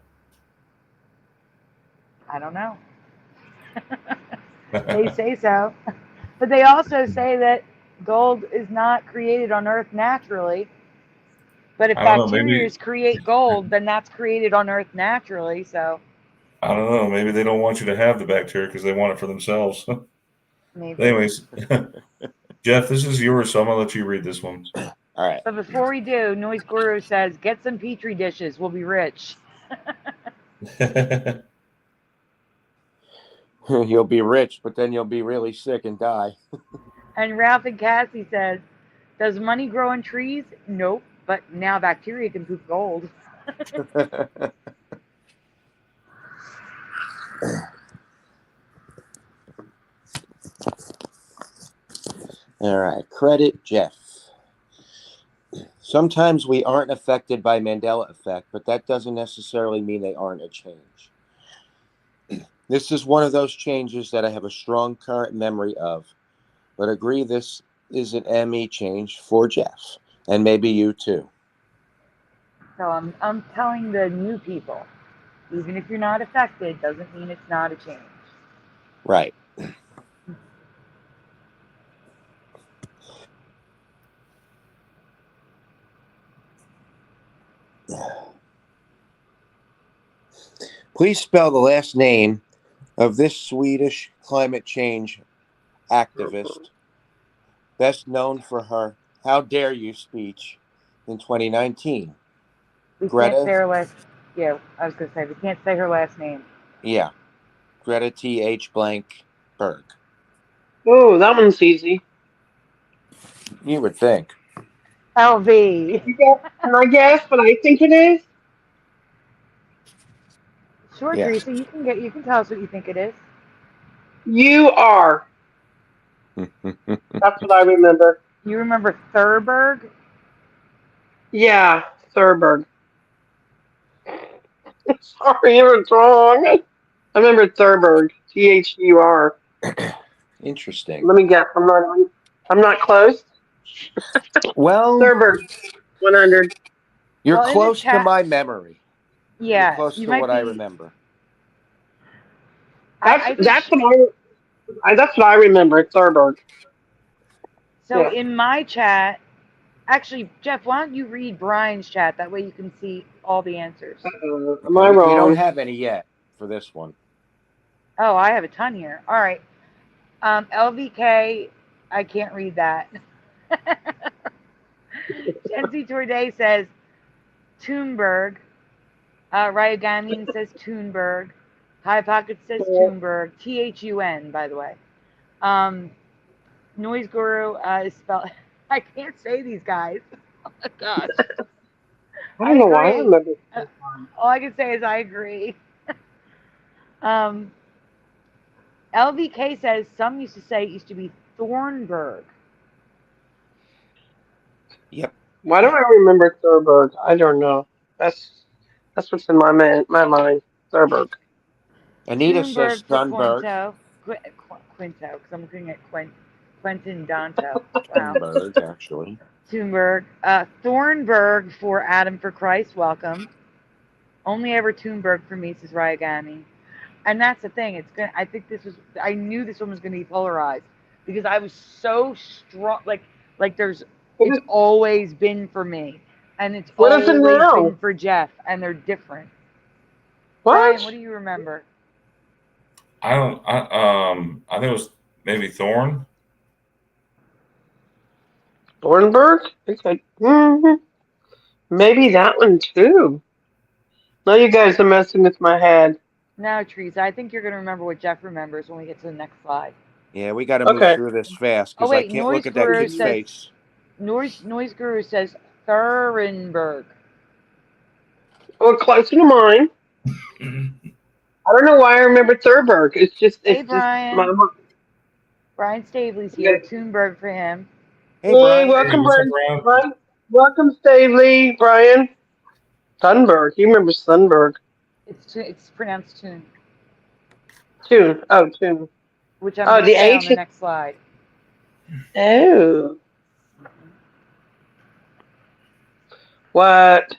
I don't know. They say so. But they also say that gold is not created on Earth naturally. But if bacteria create gold, then that's created on Earth naturally. So I don't know. Maybe they don't want you to have the bacteria because they want it for themselves. Maybe. Anyways, Jeff, this is yours, so I'm gonna let you read this one. All right. But before we do, Noise Guru says, "Get some petri dishes. We'll be rich." You'll be rich, but then you'll be really sick and die. And Ralph and Cassie says, "Does money grow on trees? Nope. But now bacteria can poop gold." All right. Credit Jeff. Sometimes we aren't affected by Mandela effect, but that doesn't necessarily mean they aren't a change. This is one of those changes that I have a strong current memory of, but agree this is an ME change for Jeff, and maybe you too. So I'm telling the new people, even if you're not affected, doesn't mean it's not a change. Right. Please spell the last name of this Swedish climate change activist, best known for her "How Dare You" speech in 2019. We can't say her last. Yeah, I was gonna say we can't say her last name. Yeah. Greta T.H. blank Berg. Oh, that one's easy. You would think. LV. Can I guess what I think it is? Sure, Yeah. Teresa, you can tell us what you think it is. You are. That's what I remember. You remember Thurberg? Yeah, Thurberg. Sorry, it was wrong. I remember Thurberg. Thur. Interesting. Let me guess. I'm not close. Well, Thurberg. 100. you're Well, in the close to chat, my memory. You're yeah, close you to might what I be. remember. I think That's what I remember. Thurberg. so. Yeah. In my chat, actually, Jeff, why don't you read Brian's chat? That way you can see all the answers. Am I We don't wrong? have any yet for this one. Oh, I have a ton here. All right. LVK, I can't read that. Jency Tourday says Toonberg. Ryogamine says Toonberg. High Pocket says Toonberg. THUN, by the way. Noise Guru is spelled. I can't say these guys. Oh my gosh. I don't know why I agree. remember. All I can say is I agree. LVK says some used to say it used to be Thornburg. Yep. Why do I remember Thurberg? I don't know. That's what's in my mind. Thurberg. Anita says Toonberg for Thunberg. Quinto, because I'm looking at Quentin Danto. Wow. Thunberg, actually. Toonberg. Thornburg for Adam for Christ. Welcome. Only ever Toonberg for me, says Ryagami. And that's the thing. I think I knew this one was gonna be polarized because I was so strong. It's always been for me, and it's What is it always now? been for Jeff, and they're different. What? Brian, what do you remember? I think it was maybe Thorn. Thornburg? Okay. Maybe that one too. Now you guys are messing with my head. No, Teresa. I think you're gonna remember what Jeff remembers when we get to the next slide. Yeah, we got to move through this fast because I can't look at that kid's face. Noise Guru says Thurenberg. Well, close to mine. I don't know why I remember Thurberg. It's Brian. just my. Brian Stavely's here. Yeah. Toonberg for him. Hey, Brian. Welcome, Hey, Brian. Welcome, Stavely, Brian. Thunberg. You remember Thunberg? It's pronounced Toon. Toon. Oh, Toon. Which I'm going to say on the next slide. Oh. What?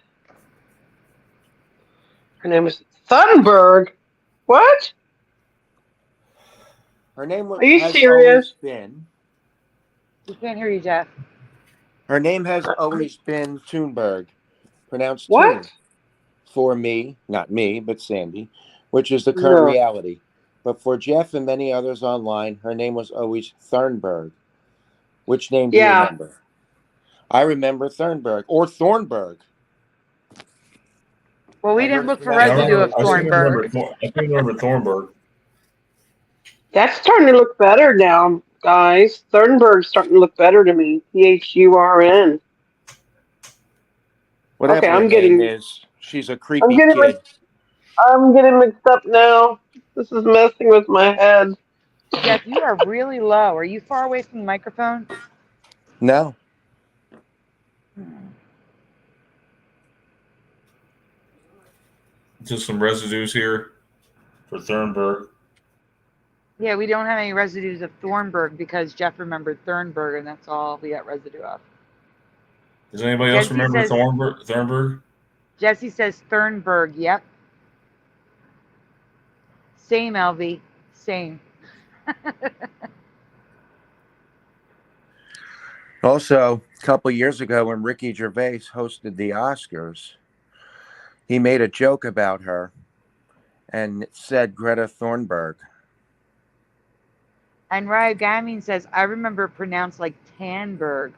Her name is Thunberg. What? Her name Are you has serious? always been. We can't hear you, Jeff. Her name has always been Toonberg, pronounced what? Toon. For me, not me, but Sandy, which is the current reality. But for Jeff and many others online, her name was always Thornburg. Which name do you remember? I remember Thornburg or Thornburg. Well, we didn't look for residue of Thornburg. I can remember Thornburg. That's starting to look better now, guys. Thornburg's starting to look better to me. Thurn. Whatever her name is, she's a creepy kid. I'm getting mixed up now. This is messing with my head. Jeff, you are really low. Are you far away from the microphone? No. Just some residues here for Thornburg. Yeah, we don't have any residues of Thornburg because Jeff remembered Thornburg, and that's all we got residue of. Does anybody else remember Thornburg? Jesse says Thornburg. Yep. Same, LV. Same. Also, a couple years ago when Ricky Gervais hosted the Oscars, he made a joke about her and said Greta Thunberg. And Raya Gaming says, I remember it pronounced like Tanberg.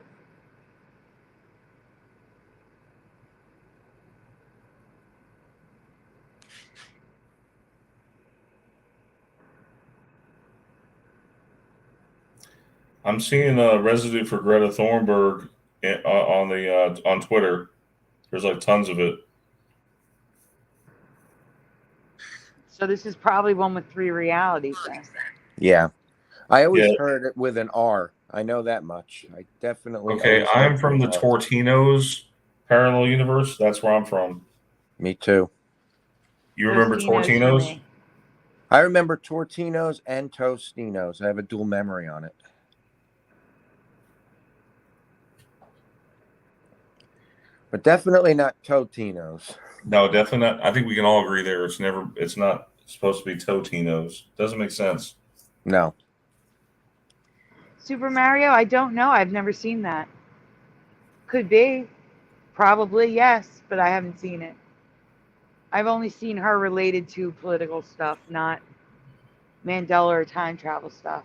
I'm seeing a residue for Greta Thunberg on Twitter. There's like tons of it. So this is probably one with 3 realities then. Yeah. I always heard it with an R. I know that much. I definitely. Okay, I'm from the Tortinos parallel universe. That's where I'm from. Me too. You remember Tortinos? I remember Tortinos and Tostinos. I have a dual memory on it. But definitely not Totinos. No, definitely not. I think we can all agree there. It's not supposed to be Totinos. Doesn't make sense. No. Super Mario, I don't know. I've never seen that. Could be. Probably, yes, but I haven't seen it. I've only seen her related to political stuff, not Mandela or time travel stuff.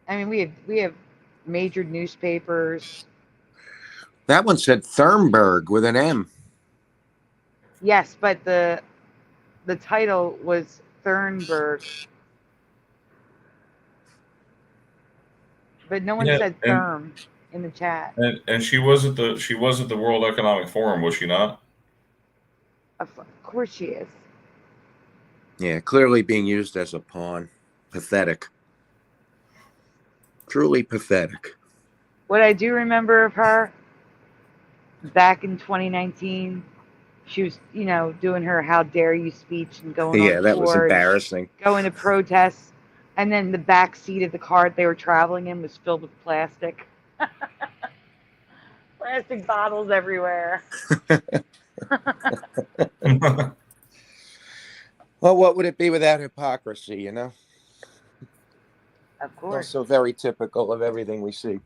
I mean, we have major newspapers. That one said Thunberg with an M. Yes, but the title was Thunberg. But no one said Therm in the chat. And she was at the World Economic Forum, was she not? Of course she is. Yeah, clearly being used as a pawn. Pathetic. Truly pathetic. What I do remember of her, back in 2019, she was, doing her "How dare you" speech and going on. Yeah, that was embarrassing. Going to protests, and then the back seat of the car they were traveling in was filled with plastic. Plastic bottles everywhere. Well, what would it be without hypocrisy, you know? Of course. Also very typical of everything we see.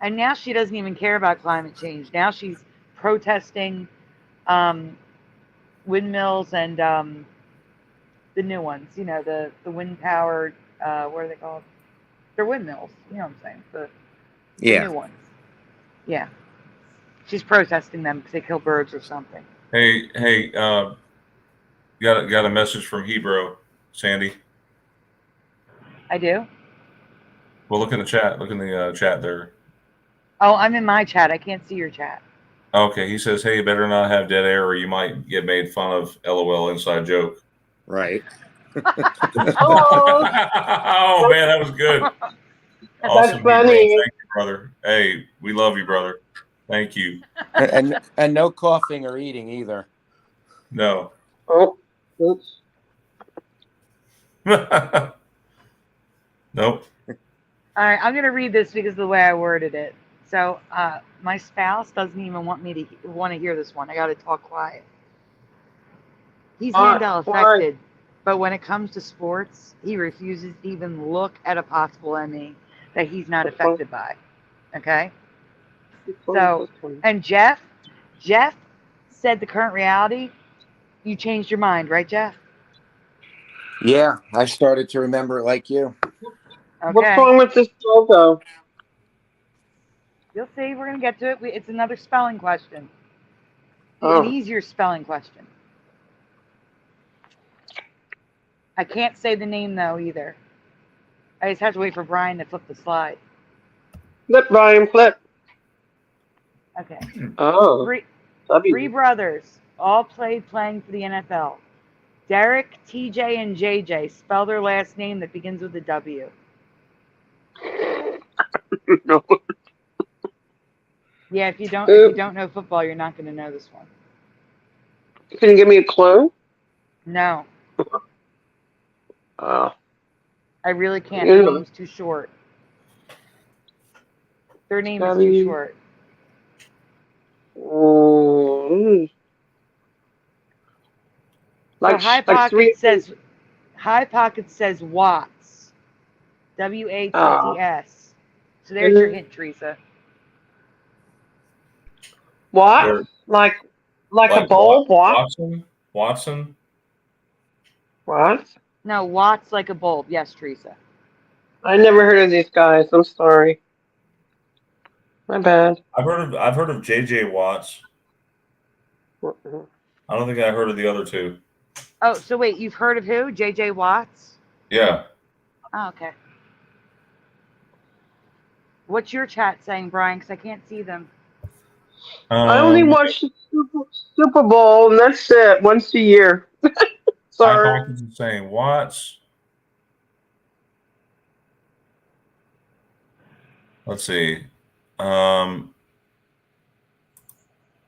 And now she doesn't even care about climate change. Now she's protesting windmills and the new ones, the wind powered, what are they called? They're windmills, you know what I'm saying? The new ones. Yeah. She's protesting them because they kill birds or something. Hey, got a message from Hebrew, Sandy. I do? Well, look in the chat. Look in the chat there. Oh, I'm in my chat. I can't see your chat. Okay, he says, "Hey, you better not have dead air, or you might get made fun of." LOL, inside joke. Right. Oh man, that was good. Awesome, funny. Thank you, brother. Hey, we love you, brother. Thank you. And no coughing or eating either. No. Oh, oops. Nope. All right, I'm going to read this because of the way I worded it. So my spouse doesn't even want me to hear this one. I got to talk quiet. He's Mandela affected, but when it comes to sports, he refuses to even look at a possible ME that he's not affected by. Okay? So, and Jeff said the current reality, you changed your mind, right, Jeff? Yeah, I started to remember it like you. Okay. What's wrong with this logo? You'll see. We're going to get to it. It's another spelling question. An easier spelling question. I can't say the name, though, either. I just have to wait for Brian to flip the slide. Flip, Brian, flip. Okay. Oh. Three brothers, all playing for the NFL. Derek, TJ, and JJ spell their last name that begins with a W. No. Yeah, if you don't know football, you're not going to know this one. Can you give me a clue? No. Oh. I really can't. Their name's too short. Their name is too short. So High Pocket says Watts. WATTS. So there's your hint, Teresa. What? Like a bulb? What? Watson? What? No, Watts like a bulb. Yes, Teresa. I never heard of these guys. I'm sorry. My bad. I've heard of JJ Watts. I don't think I heard of the other two. Oh, so wait, you've heard of who? JJ Watts? Yeah. Oh, okay. What's your chat saying, Brian? Because I can't see them. I only watch the Super Bowl, and that's it, once a year. Sorry. High Hawkins is saying Watts. Let's see. And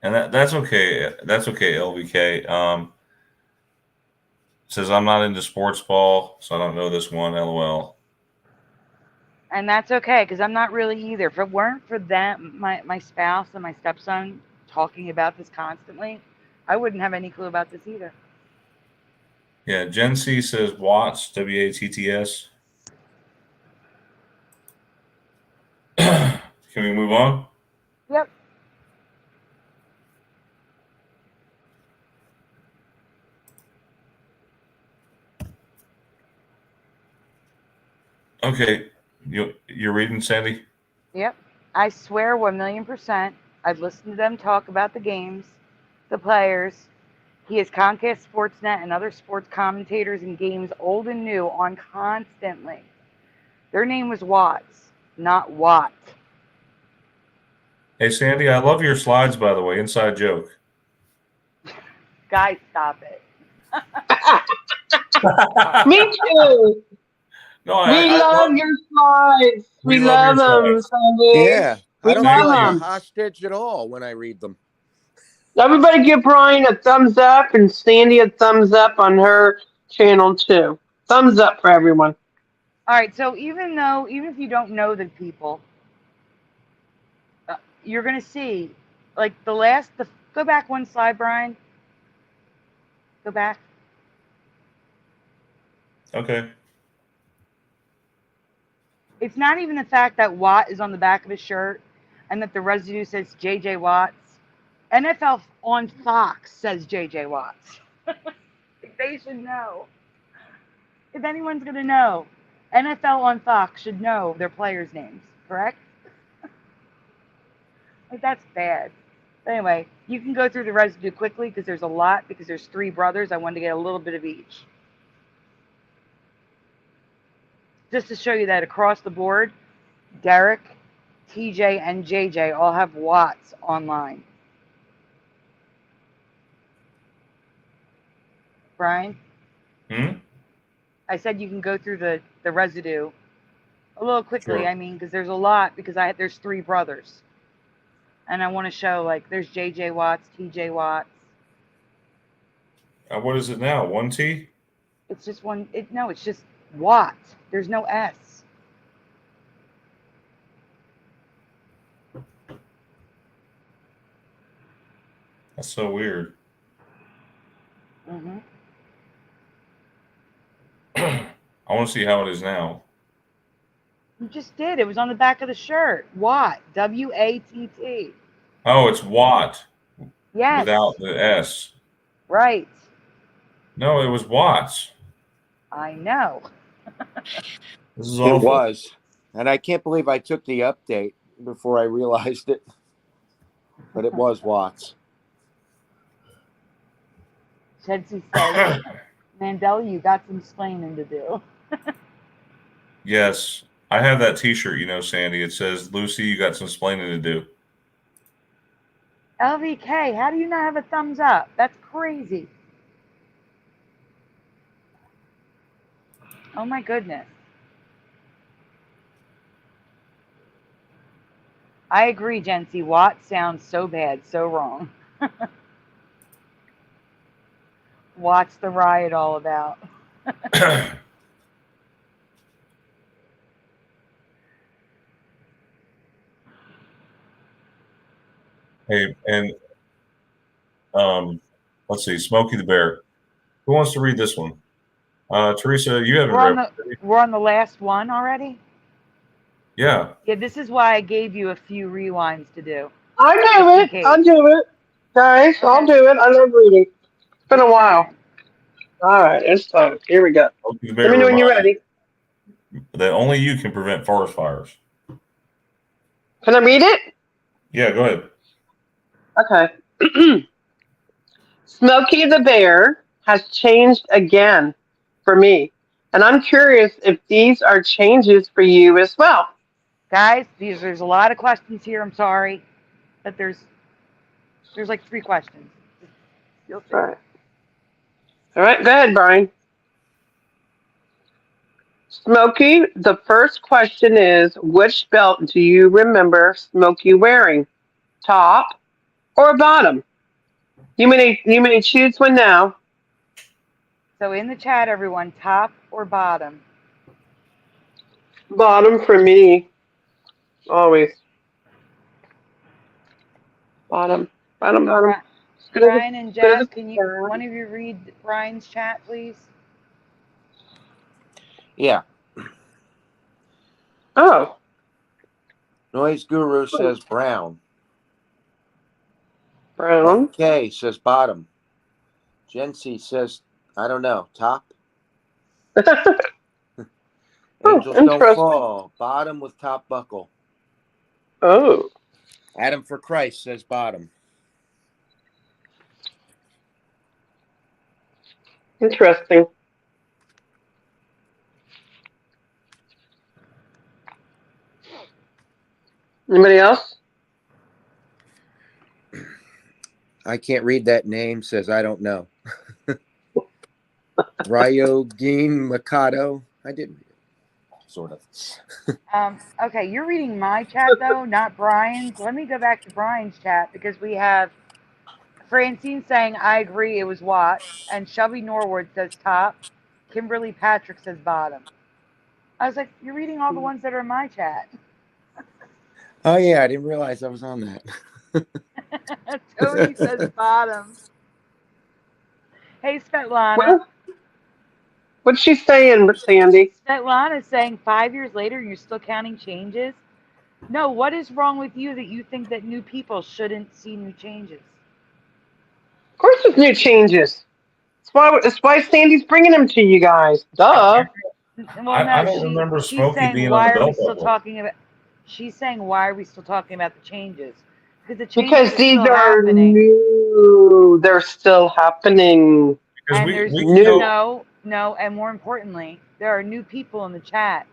that's okay. That's okay, LVK. Says I'm not into sports ball, so I don't know this one. LOL. And that's okay, because I'm not really either. If it weren't for them, my spouse and my stepson talking about this constantly, I wouldn't have any clue about this either. Yeah, Gen C says Watts, WATTS. Can we move on? Yep. Okay. You're reading, Sandy? Yep. I swear 1,000,000%. I've listened to them talk about the games, the players. He has Comcast Sportsnet and other sports commentators and games old and new on constantly. Their name was Watts, not Watt. Hey, Sandy, I love your slides, by the way. Inside joke. Guys, stop it. Me too. No, We love your slides. We love them, Sandy. Yeah, I don't feel like a them. hostage at all when I read them. Everybody give Brian a thumbs up and Sandy a thumbs up on her channel too. Thumbs up for everyone. All right, so even if you don't know the people, you're going to see, like go back one slide, Brian. Go back. Okay. It's not even the fact that Watt is on the back of his shirt and that the residue says JJ Watts. NFL on Fox says JJ Watts. They should know. If anyone's going to know, NFL on Fox should know their players' names, correct? Like, that's bad. But anyway, you can go through the residue quickly because there's a lot, because there's 3 brothers. I wanted to get a little bit of each. Just to show you that across the board, Derek, TJ, and JJ all have Watts online. Brian? I said you can go through the residue a little quickly. Sure. I mean, because there's a lot, because there's 3 brothers. And I want to show, like, there's JJ Watts, TJ Watts. What is it now? 1T? It's just one. No, it's just Watt. There's no S. That's so weird. Mm-hmm. I want to see how it is now. You just did. It was on the back of the shirt. Watt. W-A-T-T. Oh, it's Watt. Yes. Without the S. Right. No, it was Watts. I know. This is awful. It was. And I can't believe I took the update before I realized it. But it was Watts. Chelsea says, Mandela, you got some explaining to do. Yes. I have that t-shirt, Sandy. It says, Lucy, you got some explaining to do. LVK, how do you not have a thumbs up? That's crazy. Oh my goodness. I agree, Jency. Watt sounds so bad, so wrong. What's the riot all about? Hey, and let's see, Smokey the Bear. Who wants to read this one? Teresa, you haven't read it. We're on the last one already? Yeah. Yeah, this is why I gave you a few rewinds to do. I'll do it. Guys, I'll do it. I love reading. It's been a while. All right, it's time. Here we go. Let me know when you're ready. That only you can prevent forest fires. Can I read it? Yeah, go ahead. Okay. Smokey the Bear has changed again for me. And I'm curious if these are changes for you as well. Guys, there's a lot of questions here. I'm sorry, but there's like 3 questions. You'll see. All right, go ahead, Brian. Smokey, the first question is, which belt do you remember Smokey wearing? Top or bottom? You may choose one now. So in the chat, everyone, top or bottom? Bottom for me. Always. Bottom. Bottom. Brian and Jeff, can one of you read Brian's chat, please? Yeah. Oh. Noise Guru says brown. Brown. Okay, says bottom. Jency says, I don't know, top. Angels don't fall. Bottom with top buckle. Oh. Adam for Christ says bottom. Interesting. Anybody else? I can't read that name, says I don't know. Ryogene Mikado. I did read it. Sort of. Okay, you're reading my chat, though, not Brian's. Let me go back to Brian's chat, because we have Francine saying, I agree, it was Watts. And Shelby Norwood says top. Kimberly Patrick says bottom. I was like, you're reading all the ones that are in my chat. Oh, yeah, I didn't realize I was on that. Tony says bottom. Hey, Svetlana. What's she saying, Sandy? Svetlana is saying 5 years later, you're still counting changes? No, what is wrong with you that you think that new people shouldn't see new changes? Of course there's new changes. That's why Sandy's bringing them to you guys. Duh. Well, no, I don't remember Smokey being on the belt buckle. She's saying, why are we still talking about the changes? Because these are new. They're still happening. And there's no, and more importantly, there are new people in the chat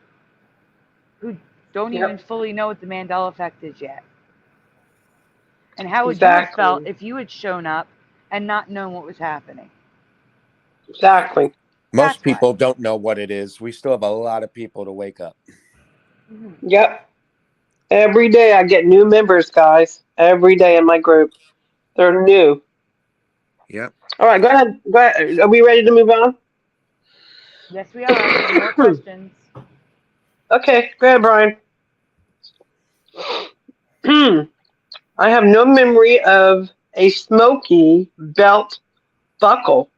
who don't even fully know what the Mandela effect is yet. And how would you have felt if you had shown up and not known what was happening? Exactly. Most people don't know what it is. We still have a lot of people to wake up. Mm-hmm. Yep. Every day I get new members, guys. Every day in my group. They're new. Yep. All right, go ahead. Go ahead. Are we ready to move on? Yes, we are. More questions. Okay, go ahead, Brian. I have no memory of a Smokey belt buckle.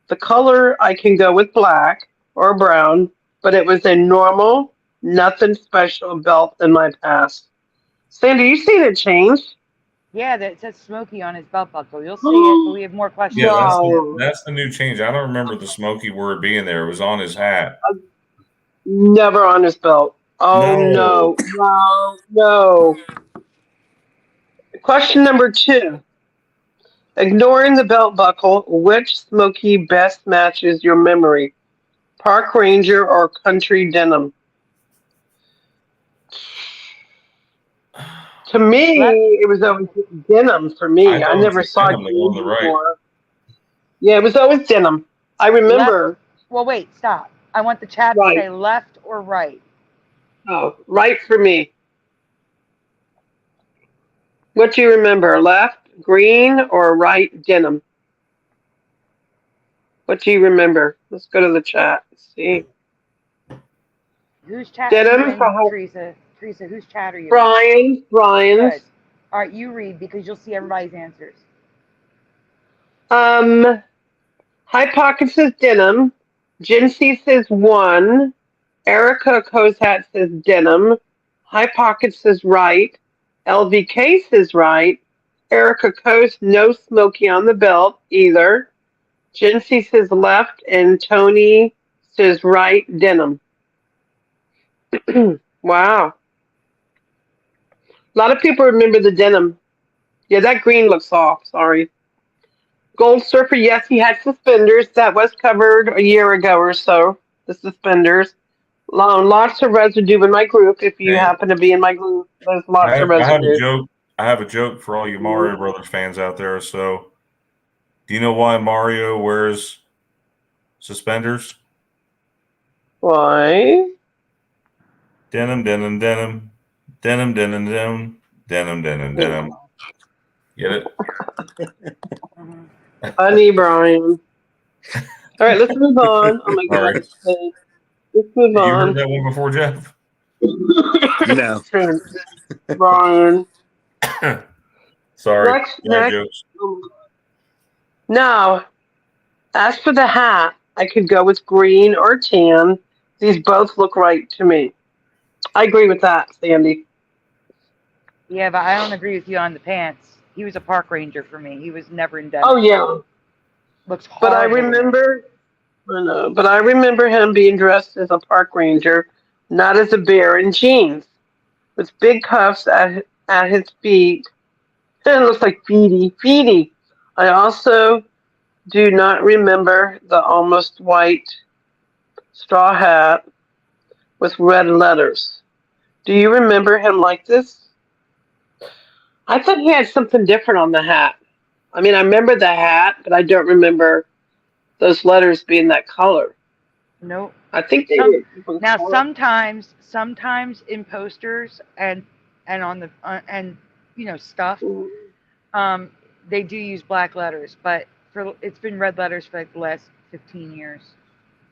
The color I can go with black or brown, but it was a normal, nothing special belt in my past. Sandy, you seen it change? Yeah, that says Smokey on his belt buckle. You'll see it, but we have more questions. Yeah, that's the new change. I don't remember the Smokey word being there. It was on his hat. Never on his belt. Oh, no. Question number 2. Ignoring the belt buckle, which Smokey best matches your memory? Park Ranger or Country Denim? To me, it was always denim for me. I never saw it before. Yeah, it was always denim. I remember. Well, wait, stop. I want the chat to say left or right. Oh, right for me. What do you remember? Left, green, or right, denim? What do you remember? Let's go to the chat. Let's see. Whose chat denim are you in, Teresa, whose chat are you in? Brian's. Good. All right, you read because you'll see everybody's answers. High Pocket says denim. Jincy says 1. Erica Kozhat says denim. High Pocket says right. LVK says right. Erica Coast, no Smokey on the belt either. Jincy says left, and Tony says right, denim. Wow. A lot of people remember the denim. Yeah, that green looks off. Sorry. Gold Surfer, yes, he had suspenders. That was covered a year ago or so. The suspenders. Lots of residue in my group. If you happen to be in my group, there's lots of I have a residue. joke. I have a joke for all you Mario Brothers fans out there. So, do you know why Mario wears suspenders? Why? Denim, denim, denim, denim, denim, denim, denim, denim, denim. Get it? Funny, Brian. All right, let's move on. Oh my Sorry. God. Let's move on. You heard that one before, Jeff? No. Brian. Sorry. Next. Jokes. Now, as for the hat, I could go with green or tan. These both look right to me. I agree with that, Sandy. Yeah, but I don't agree with you on the pants. He was a park ranger for me. He was never in denim. Oh yeah. Looks horrible. But I remember him being dressed as a park ranger, not as a bear in jeans, with big cuffs at his feet. And it looks like Feety. I also do not remember the almost white straw hat with red letters. Do you remember him like this? I thought he had something different on the hat. I mean, I remember the hat, but I don't remember those letters being that color. Nope. I think they were now sometimes in posters and on the and stuff, they do use black letters, but it's been red letters for like the last 15 years.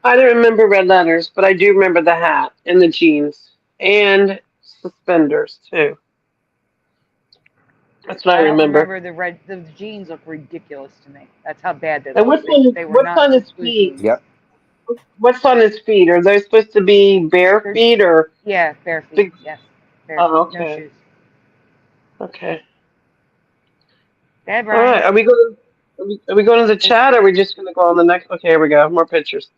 I don't remember red letters, but I do remember the hat and the jeans and suspenders too. That's what I remember. The jeans look ridiculous to me. That's how bad they look. And what's on his feet? Yep. What's on his feet? Are they supposed to be bare feet or? Yeah, bare feet. Yes. Bare feet. Okay. No shoes. Okay. All right. Are we going to the chat or are we just going to go on the next? Okay, here we go. More pictures.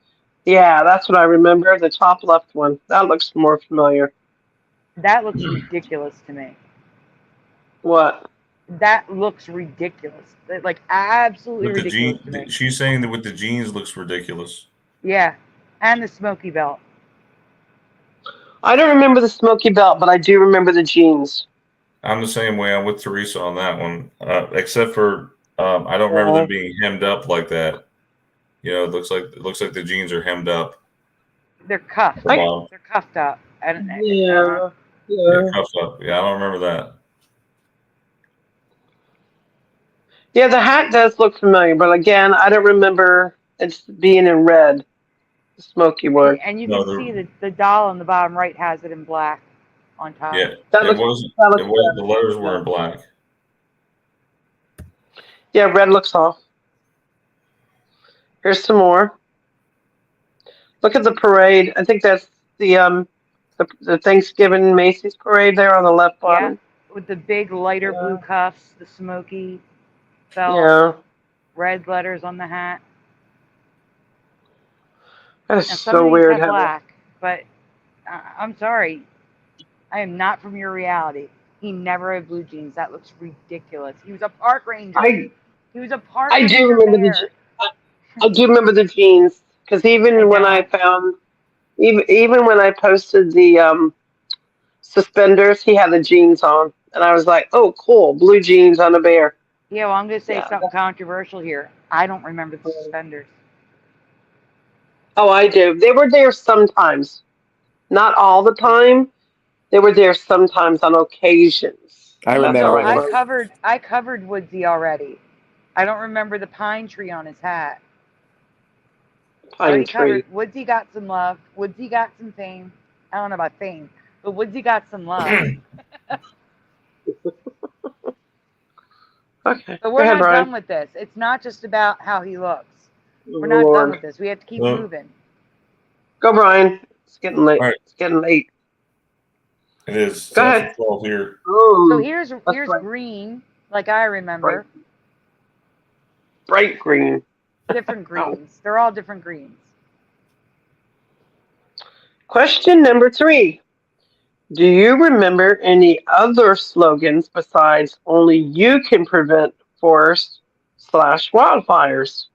Yeah, that's what I remember. The top left one. That looks more familiar. That looks ridiculous to me. What? That looks ridiculous. Like absolutely ridiculous to me. She's saying that with the jeans looks ridiculous. Yeah, and the smoky belt. I don't remember the smoky belt, but I do remember the jeans. I'm the same way. I'm with Teresa on that one, except for I don't remember them being hemmed up like that. It looks like the jeans are hemmed up. They're cuffed. They're cuffed up. Yeah. They're cuffed up. Yeah, I don't remember that. Yeah, the hat does look familiar, but again, I don't remember it being in red. The smoky one. And you can see the doll on the bottom right has it in black on top. Yeah, the letters were in black. Yeah, red looks off. Here's some more. Look at the parade. I think that's the Thanksgiving Macy's parade there on the left bottom. Yeah, with the big lighter blue cuffs, the smoky belt, red letters on the hat. That is so weird. Black, but I'm sorry, I am not from your reality. He never had blue jeans. That looks ridiculous. He was a park ranger. He was a park ranger. I do remember the jeans because even when I posted the suspenders, he had the jeans on, and I was like, "Oh, cool, blue jeans on a bear." Yeah, well, I'm going to say something controversial here. I don't remember the suspenders. Oh, I do. They were there sometimes. Not all the time. They were there sometimes on occasions. I remember. I covered Woodsy already. I don't remember the pine tree on his hat. Pine tree. Woodsy got some love. Woodsy got some fame. I don't know about fame, but Woodsy got some love. Okay. But we're not done with this. It's not just about how he looks. We're not done with this. We have to keep moving. Go, Brian. It's getting late. Right. It's getting late. It is. Go ahead. Here. So here's green, like I remember. Bright green. Different greens. They're all different greens. Question number 3. Do you remember any other slogans besides "Only you can prevent forest /wildfires.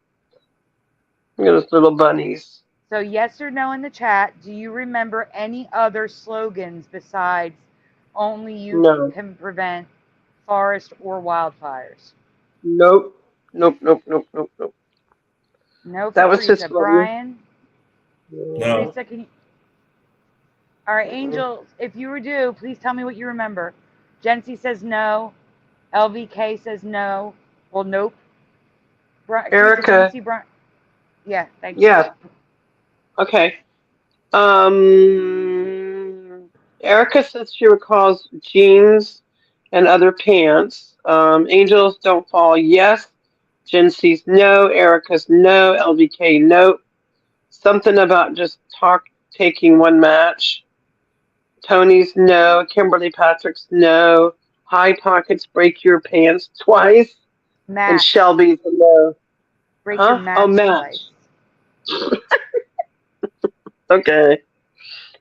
Look at those little bunnies. So yes or no in the chat. Do you remember any other slogans besides only you can prevent forest or wildfires? Nope. No. No, That was just Brian. No. Teresa, can you? All right, Angel, if you were due, please tell me what you remember. Jency says no. LVK says no. Well, nope. Erica. Teresa, Brian. Yeah, thank you. Yeah. Okay. Erica says she recalls jeans and other pants. Angels don't fall. Yes. Jency's no. Erica's no. LVK no. Something about just taking one match. Tony's no. Kimberly Patrick's no. High pockets break your pants twice. Match. And Shelby's a no. Break your match twice. Okay.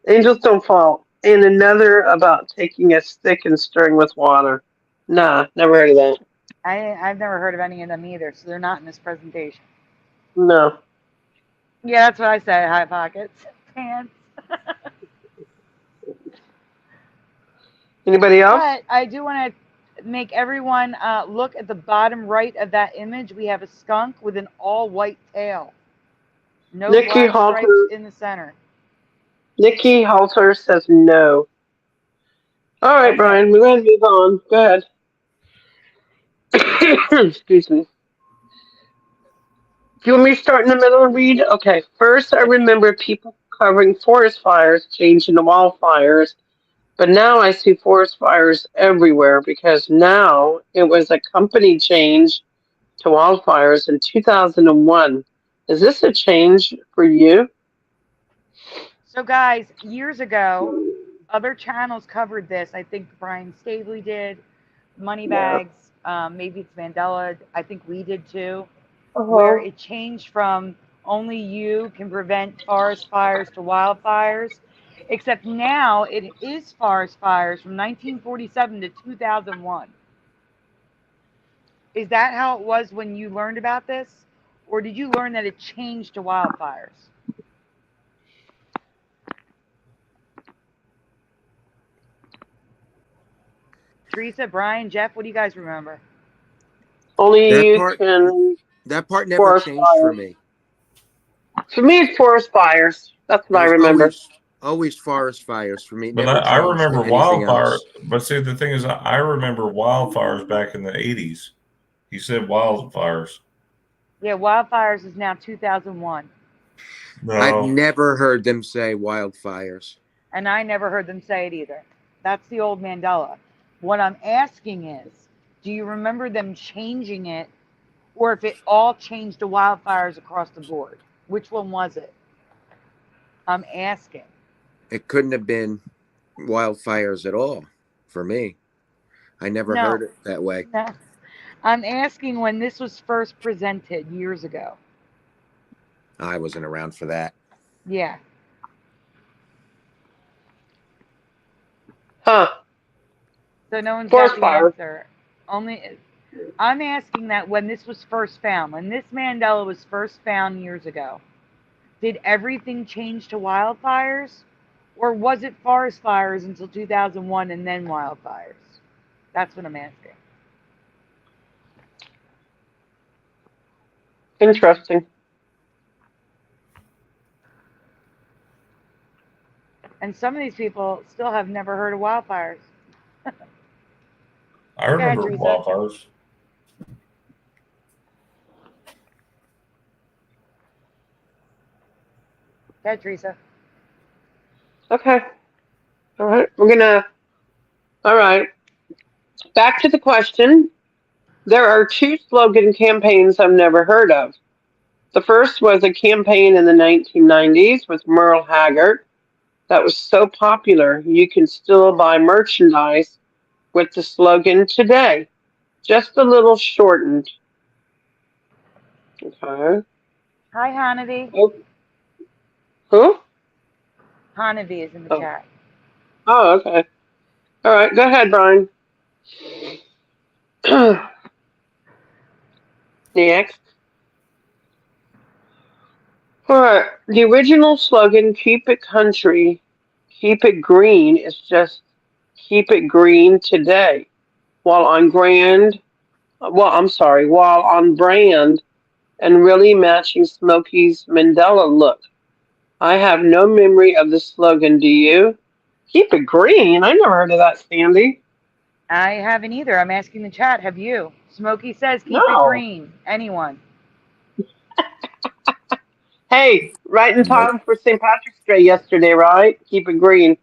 Angels don't fall. And another about taking a stick and stirring with water. Nah, never heard of that. I've never heard of any of them either, so they're not in this presentation. No. Yeah, that's what I said. High pockets, pants. Anybody else? But I do want to make everyone look at the bottom right of that image. We have a skunk with an all-white tail. No Nikki black Halter, stripes in the center. Nikki Halter says no. All right, okay. Brian, we're going to move on. Go ahead. Excuse me. Do you want me to start in the middle and read? Okay. First, I remember people covering forest fires changing to wildfires. But now I see forest fires everywhere because now it was a company change to wildfires in 2001. Is this a change for you? So, guys, years ago, other channels covered this. I think Brian Stavely did, Moneybags, maybe it's Mandela. I think we did too, where it changed from only you can prevent forest fires to wildfires. Except now it is forest fires from 1947 to 2001. Is that how it was when you learned about this? Or did you learn that it changed to wildfires? Teresa, Brian, Jeff, what do you guys remember? Only you can. That part never changed for me. For me, it's forest fires. That's what I remember. Always forest fires for me. But I remember wildfires. But see, the thing is, I remember wildfires back in the 80s. He said wildfires. Yeah, wildfires is now 2001. No. I've never heard them say wildfires. And I never heard them say it either. That's the old Mandela. What I'm asking is, do you remember them changing it, or if it all changed to wildfires across the board? Which one was it? I'm asking. It couldn't have been wildfires at all for me. I never heard it that way. No. I'm asking when this was first presented years ago. I wasn't around for that. Yeah. Huh. So no one's got the answer. I'm asking that when this was first found, when this Mandela was first found years ago, did everything change to wildfires? Or was it forest fires until 2001 and then wildfires? That's what I'm asking. Interesting. And some of these people still have never heard of wildfires. I remember wildfires. Yeah, Teresa. Okay. All right. All right. Back to the question. There are two slogan campaigns I've never heard of. The first was a campaign in the 1990s with Merle Haggard that was so popular you can still buy merchandise with the slogan today, just a little shortened. Okay. Hi, Hanavi. Oh. Who? Hanavi is in the chat. Oh, okay. All right, go ahead, Brian. Next. Alright, the original slogan, keep it country, keep it green, is just keep it green today. While on while on brand and really matching Smokey's Mandela look. I have no memory of the slogan, do you? Keep it green? I never heard of that, Sandy. I haven't either. I'm asking the chat, have you? Smokey says keep it No. green. Anyone? Hey, right in time for St. Patrick's Day yesterday, right? Keep it green.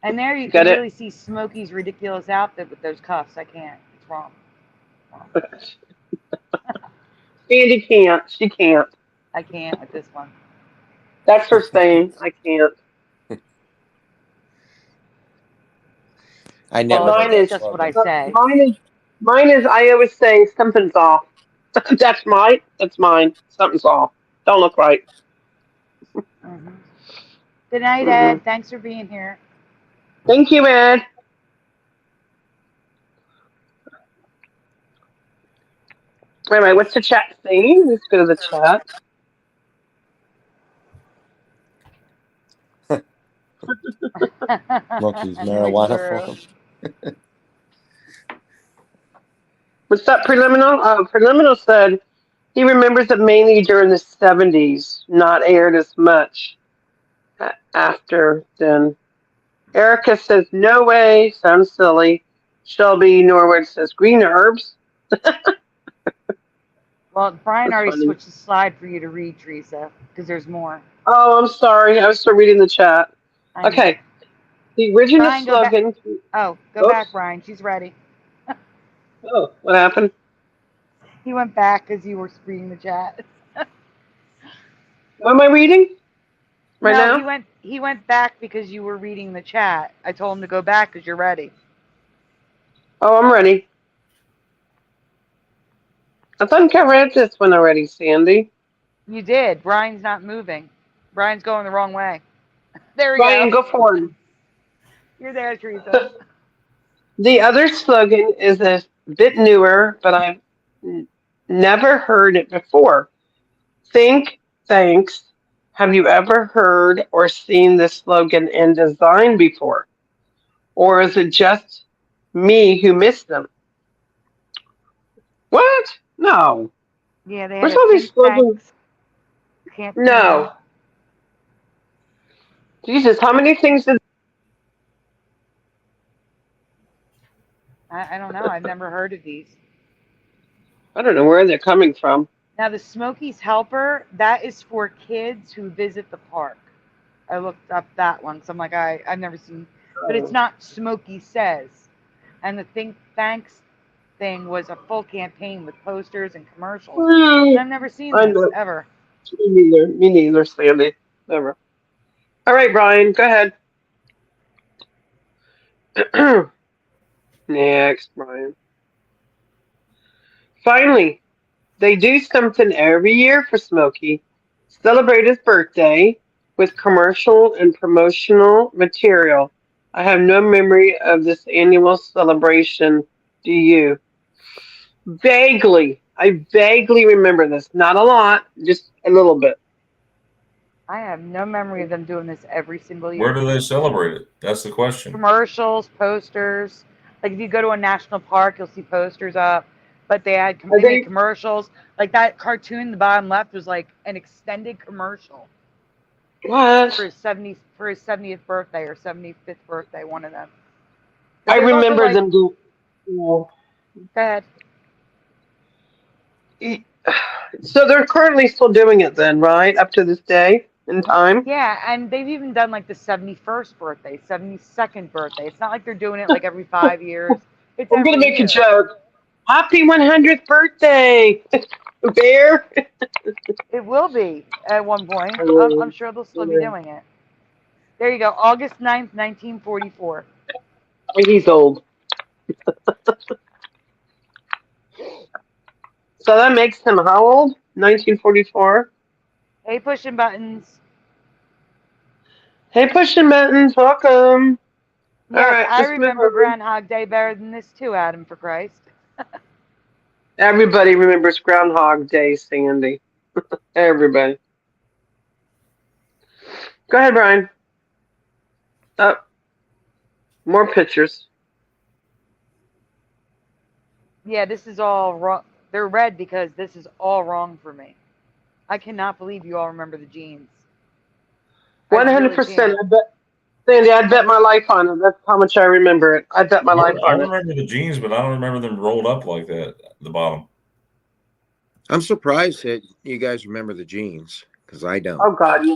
And there you Got can it? really see Smokey's ridiculous outfit with those cuffs. I can't. It's wrong. Sandy can't. She can't. I can't with this one. That's her saying. I can't. I never Well, heard it's that just what slogan. I say. Mine is. I always say something's off. That's mine. Something's off. Don't look right. Mm-hmm. Good night, Ed. Thanks for being here. Thank you, Ed. Wait a minute, what's the chat saying? Let's go to the chat. Smokey's marijuana farm. What's that, Preliminal? Preliminal said he remembers it mainly during the 70s, not aired as much after then. Erica says, no way, sounds silly. Shelby Norwood says, green herbs. Well, Brian That's already funny. switched the slide for you to read, Teresa, because there's more. Oh, I'm sorry. I was still reading the chat. Okay. The original Brian, slogan. Go back, Brian. She's ready. Oh, what happened? He went back because you were reading the chat. What am I reading? Now? He went back because you were reading the chat. I told him to go back because you're ready. Oh, I'm ready. I think I read this one already, Sandy. You did. Brian's not moving. Brian's going the wrong way. There we Brian, go forward. You're there, Teresa. The other slogan is a bit newer, but I've never heard it before. Think, thanks. Have you ever heard or seen this slogan in design before? Or is it just me who missed them? What? No. Yeah, they had Where's all these slogans? No. Jesus, how many things did... I don't know. I've never heard of these. I don't know where they're coming from. Now, the Smokey's Helper, that is for kids who visit the park. I looked up that one, so I'm like, I've never seen, but it's not Smokey Says. And the Think Thanks thing was a full campaign with posters and commercials. And I've never seen this, ever. Me neither, Sandy. Never. All right, Brian, go ahead. Next, Brian. Finally, they do something every year for Smokey. Celebrate his birthday with commercial and promotional material. I have no memory of this annual celebration. Do you? Vaguely. I vaguely remember this. Not a lot, just a little bit. I have no memory of them doing this every single year. Where do they celebrate it? That's the question. Commercials, posters. Like if you go to a national park, you'll see posters up. But they had made commercials. Like that cartoon, the bottom left was like an extended commercial. What? For his 70th birthday or 75th birthday, one of them. I remember them doing. Go ahead. So they're currently still doing it then, right? Up to this day in time? Yeah, and they've even done like the 71st birthday, 72nd birthday. It's not like they're doing it like every 5 years. It's I'm going to make a joke. Happy 100th birthday, Bear. It will be at one point. I'm sure they'll still be doing it. There you go. August 9th, 1944. He's old. So that makes him how old? 1944? Hey, Pushing Buttons. Hey, Pushing Buttons. Welcome. Yes, all right, I remember Groundhog Day better than this too, Adam, for Christ. Everybody remembers Groundhog Day, Sandy. Everybody. Go ahead, Brian. Up. More pictures. Yeah, this is all wrong. They're red because this is all wrong for me. I cannot believe you all remember the jeans. 100%. I bet, Sandy, I'd bet my life on it. That's how much I remember it. I bet my life I on it. remember the jeans, but I don't remember them rolled up like that at the bottom. I'm surprised that you guys remember the jeans because I don't. Oh, God.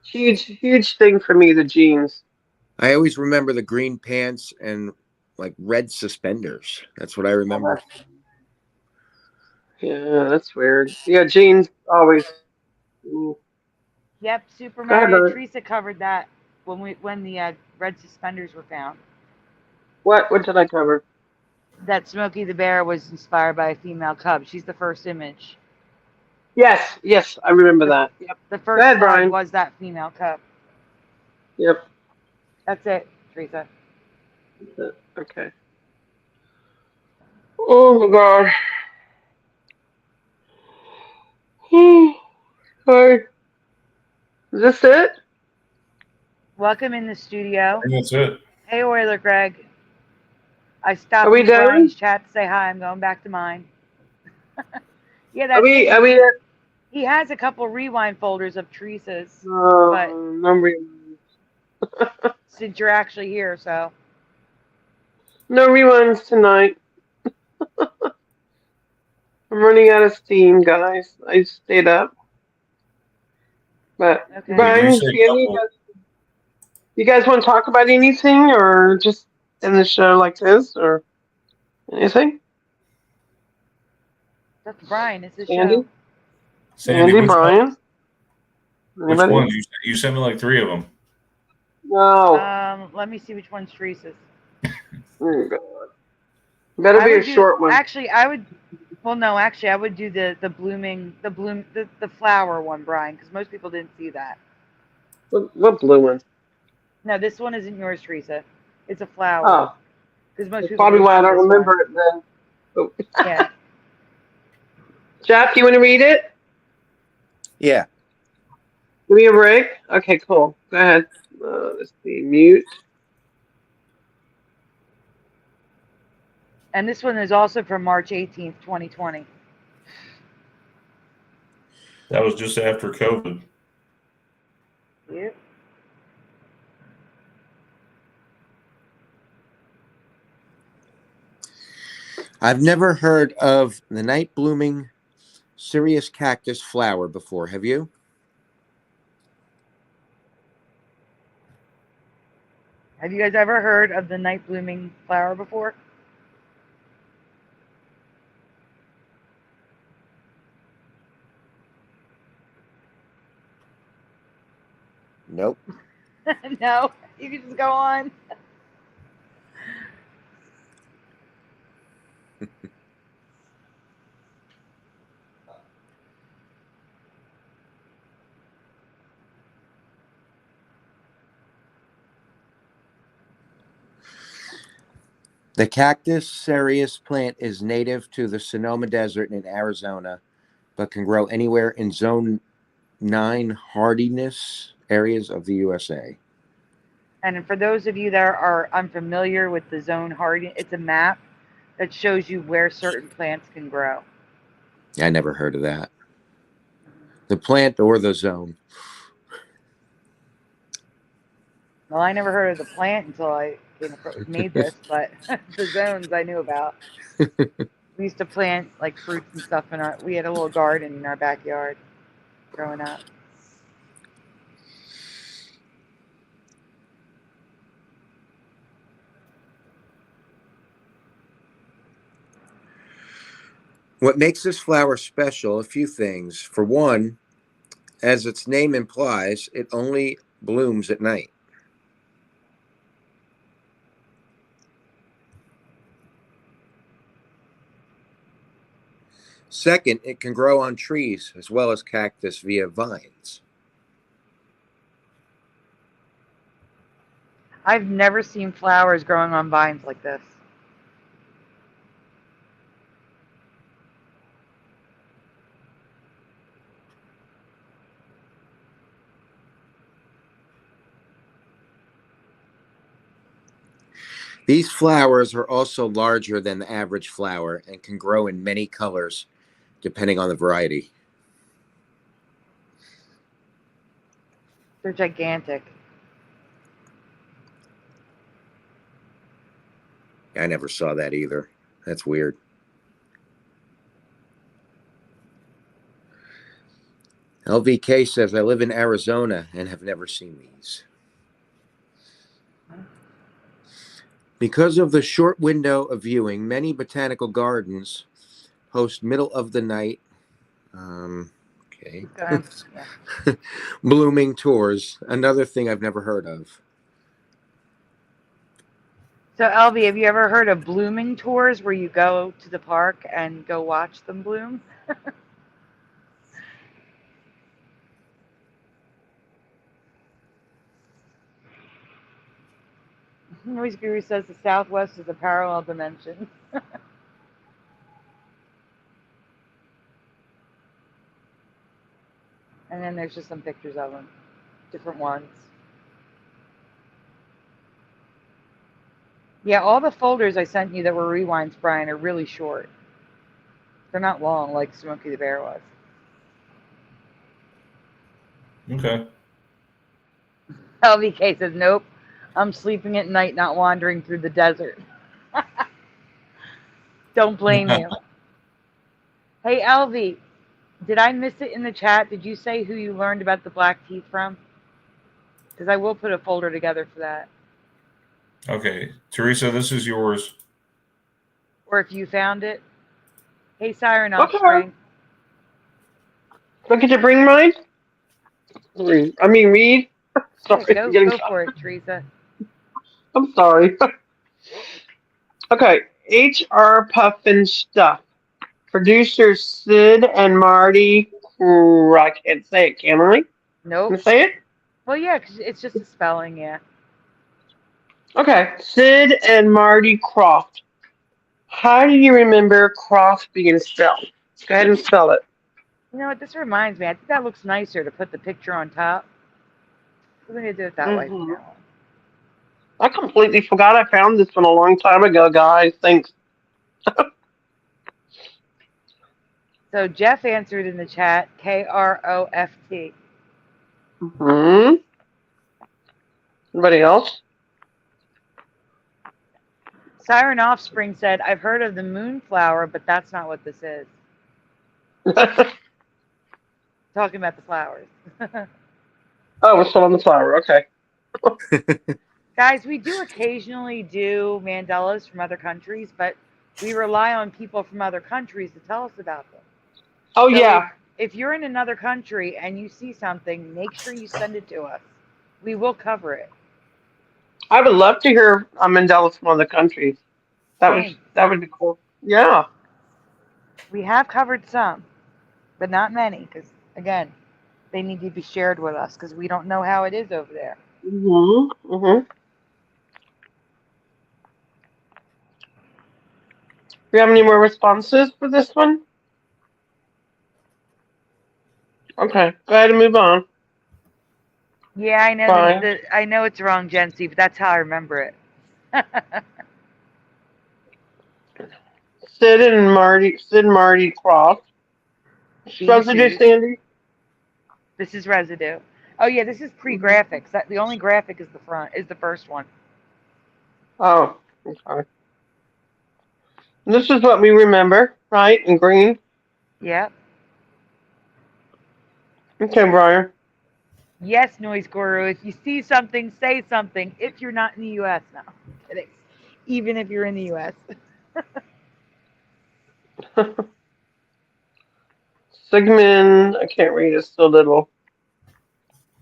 Huge thing for me, the jeans. I always remember the green pants and like red suspenders. That's what I remember. Yeah, that's weird. Yeah, jeans always. Yep, Super Go ahead, Mario Lily. Teresa covered that when the red suspenders were found. What did I cover? That Smokey the Bear was inspired by a female cub. She's the first image. Yes, I remember that. Yep. The Go first ahead, slide Brian. was that female cub. Yep. That's it, Teresa. Okay. Oh my God. Sorry. Is this it? Welcome in the studio. I think that's it. Hey, Oiler Greg. I Are stopped we into done? Brian's chat to say hi. I'm going back to mine. Yeah, Are that's we? it. Are we? He has a couple rewind folders of Teresa's, but No since you're actually here, so. no reruns tonight. I'm running out of steam, guys. I stayed up. But Okay. Brian, you guys want to talk about anything, or just end the show like this, or anything? That's Brian. It's his Sandy, show. Sandy, Brian. Which Anybody? ones? You sent me like 3 of them. No. Let me see which one's Teresa's. Oh, God. Better be a short one. Actually, I would. Well, no, actually, I would do the flower one, Brian, because most people didn't see that. What blue one? No, this one isn't yours, Teresa. It's a flower. Oh, because most that's people probably didn't why I see don't this remember one. it then. Oh. Yeah. Jeff, you want to read it? Yeah. Give me a break. Okay, cool. Go ahead. Let's see. Mute. And this one is also from March 18th, 2020. That was just after COVID. Yep. I've never heard of the night blooming Sirius cactus flower before. Have you? Have you guys ever heard of the night blooming flower before? Nope. No, you can just go on. The cactus cereus plant is native to the Sonoma Desert in Arizona, but can grow anywhere in Zone 9 hardiness areas of the USA. And for those of you that are unfamiliar with the zone hardy, it's a map that shows you where certain plants can grow. I never heard of that. The plant or the zone? Well, I never heard of the plant until I made this, but the zones I knew about. We used to plant like fruits and stuff we had a little garden in our backyard growing up. What makes this flower special? A few things. For one, as its name implies, it only blooms at night. Second, it can grow on trees as well as cactus via vines. I've never seen flowers growing on vines like this. These flowers are also larger than the average flower and can grow in many colors depending on the variety. They're gigantic. I never saw that either. That's weird. LVK says, I live in Arizona and have never seen these. Because of the short window of viewing, many botanical gardens host middle of the night blooming tours. Another thing I've never heard of. So, LV, have you ever heard of blooming tours where you go to the park and go watch them bloom? Noise Guru says the Southwest is a parallel dimension. And then there's just some pictures of them, different ones. Yeah, all the folders I sent you that were rewinds, Brian, are really short. They're not long like Smokey the Bear was. Okay. LVK says, nope, I'm sleeping at night, not wandering through the desert. Don't blame you. Hey, LV, did I miss it in the chat? Did you say who you learned about the black teeth from? Because I will put a folder together for that. Okay. Teresa, this is yours. Or if you found it. Hey, Siren Offspring. Do I get to bring mine? Read. Sorry. Yeah, go for it, Teresa. I'm sorry. Okay. H.R. Puffin Stuff. Producers Sid and Marty. I can't say it, can I? Nope. Can I say it? Well, yeah, because it's just a spelling, yeah. Okay. Sid and Marty Croft. How do you remember Croft being spelled? Go ahead and spell it. You know what? This reminds me. I think that looks nicer to put the picture on top. We're going to do it that way from now on. I completely forgot I found this one a long time ago, guys. Thanks. So Jeff answered in the chat, Kroft. Anybody else? Siren Offspring said, I've heard of the moonflower, but that's not what this is. Talking about the flowers. Oh, we're still on the flower. Okay. Guys, we do occasionally do Mandelas from other countries, but we rely on people from other countries to tell us about them. Oh, so yeah. If you're in another country and you see something, make sure you send it to us. We will cover it. I would love to hear Mandela from other countries. That would be cool. Yeah. We have covered some, but not many, because again, they need to be shared with us because we don't know how it is over there. Do you have any more responses for this one? Okay, go ahead and move on. Yeah, I know. I know it's wrong, Jency, but that's how I remember it. Sid and Marty Croft. Residue, Sandy. This is residue. Oh yeah, this is pre-graphics. The only graphic is the first one. Oh, okay. This is what we remember, right? In green. Yep. Okay, Brian. Yes, Noise Guru. If you see something, say something. If you're not in the U.S. No, I'm kidding. Even if you're in the U.S. Sigmund, I can't read. It's so little.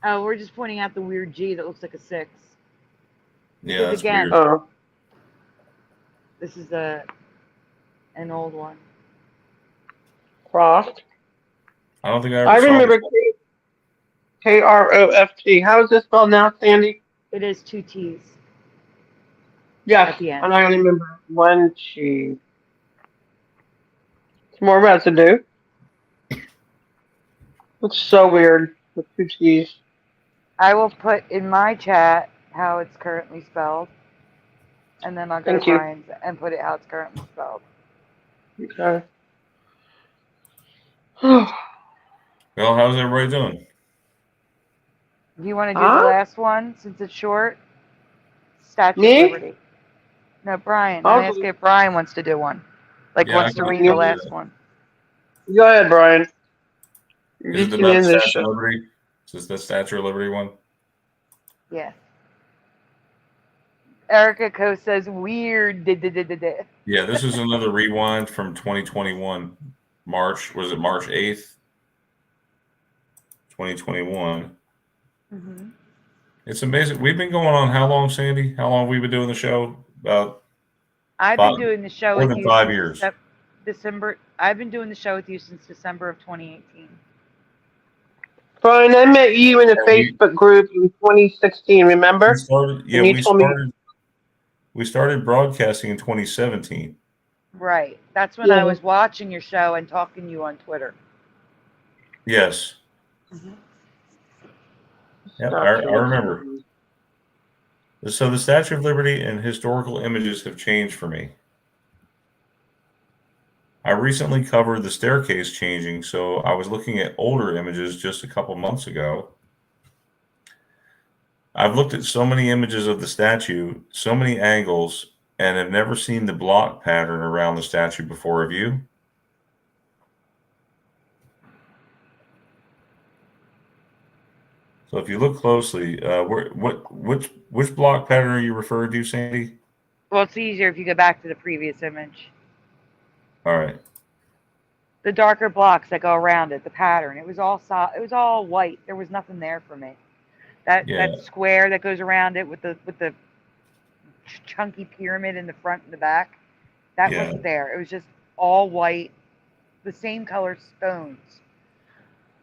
Oh, we're just pointing out the weird G that looks like a 6. Yeah, that's weird. This is an old one. Croft. I don't think I ever saw remember Kroft. How is this spelled now, Sandy? It is 2 T's. Yeah, at the end. And I only remember 1 T. More residue. Looks so weird with 2 T's. I will put in my chat how it's currently spelled. and then I'll go to Brian's and put it how it's currently spelled. Okay. Well, how's everybody doing? Do you want to do the last one since it's short? Statue of Liberty. No, Brian. I'm asking if Brian wants to do one. Wants to read the last one. Go ahead, Brian. Is it about the Statue of Liberty? Is this the Statue of Liberty one? Yes. Erica Co says weird. Yeah, this is another rewind from 2021. March 8th? 2021. Mm-hmm. It's amazing. We've been going on how long, Sandy? How long have we been doing the show? I've been doing the show with you more than 5 years. December. I've been doing the show with you since December of 2018. Brian, I met you in a Facebook group in 2016. Remember? We started broadcasting in 2017. Right. That's when I was watching your show and talking to you on Twitter. Yes. Mm-hmm. Yeah, I remember. So the Statue of Liberty and historical images have changed for me. I recently covered the staircase changing, so I was looking at older images just a couple months ago. I've looked at so many images of the statue, so many angles, and have never seen the block pattern around the statue before. Have you? So if you look closely, which block pattern are you referring to, Sandy? Well, it's easier if you go back to the previous image. All right. The darker blocks that go around it, the pattern. It was all white. There was nothing there for me. That square that goes around it with the chunky pyramid in the front and the back, that wasn't there. It was just all white, the same color stones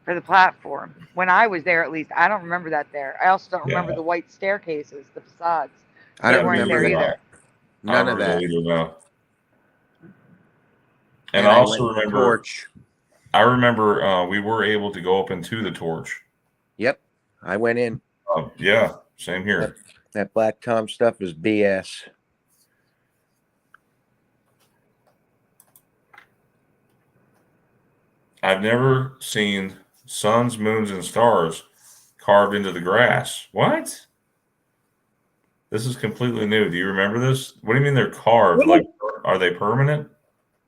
for the platform. When I was there, at least, I don't remember that there. I also don't remember the white staircases, the facades. I don't remember there either. None of that. Either, no. And I also remember torch. I remember we were able to go up into the torch. Yep, I went in. Yeah, same here. That Black Tom stuff is BS. I've never seen suns, moons, and stars carved into the grass. What? This is completely new. Do you remember this? What do you mean they're carved? Like, are they permanent?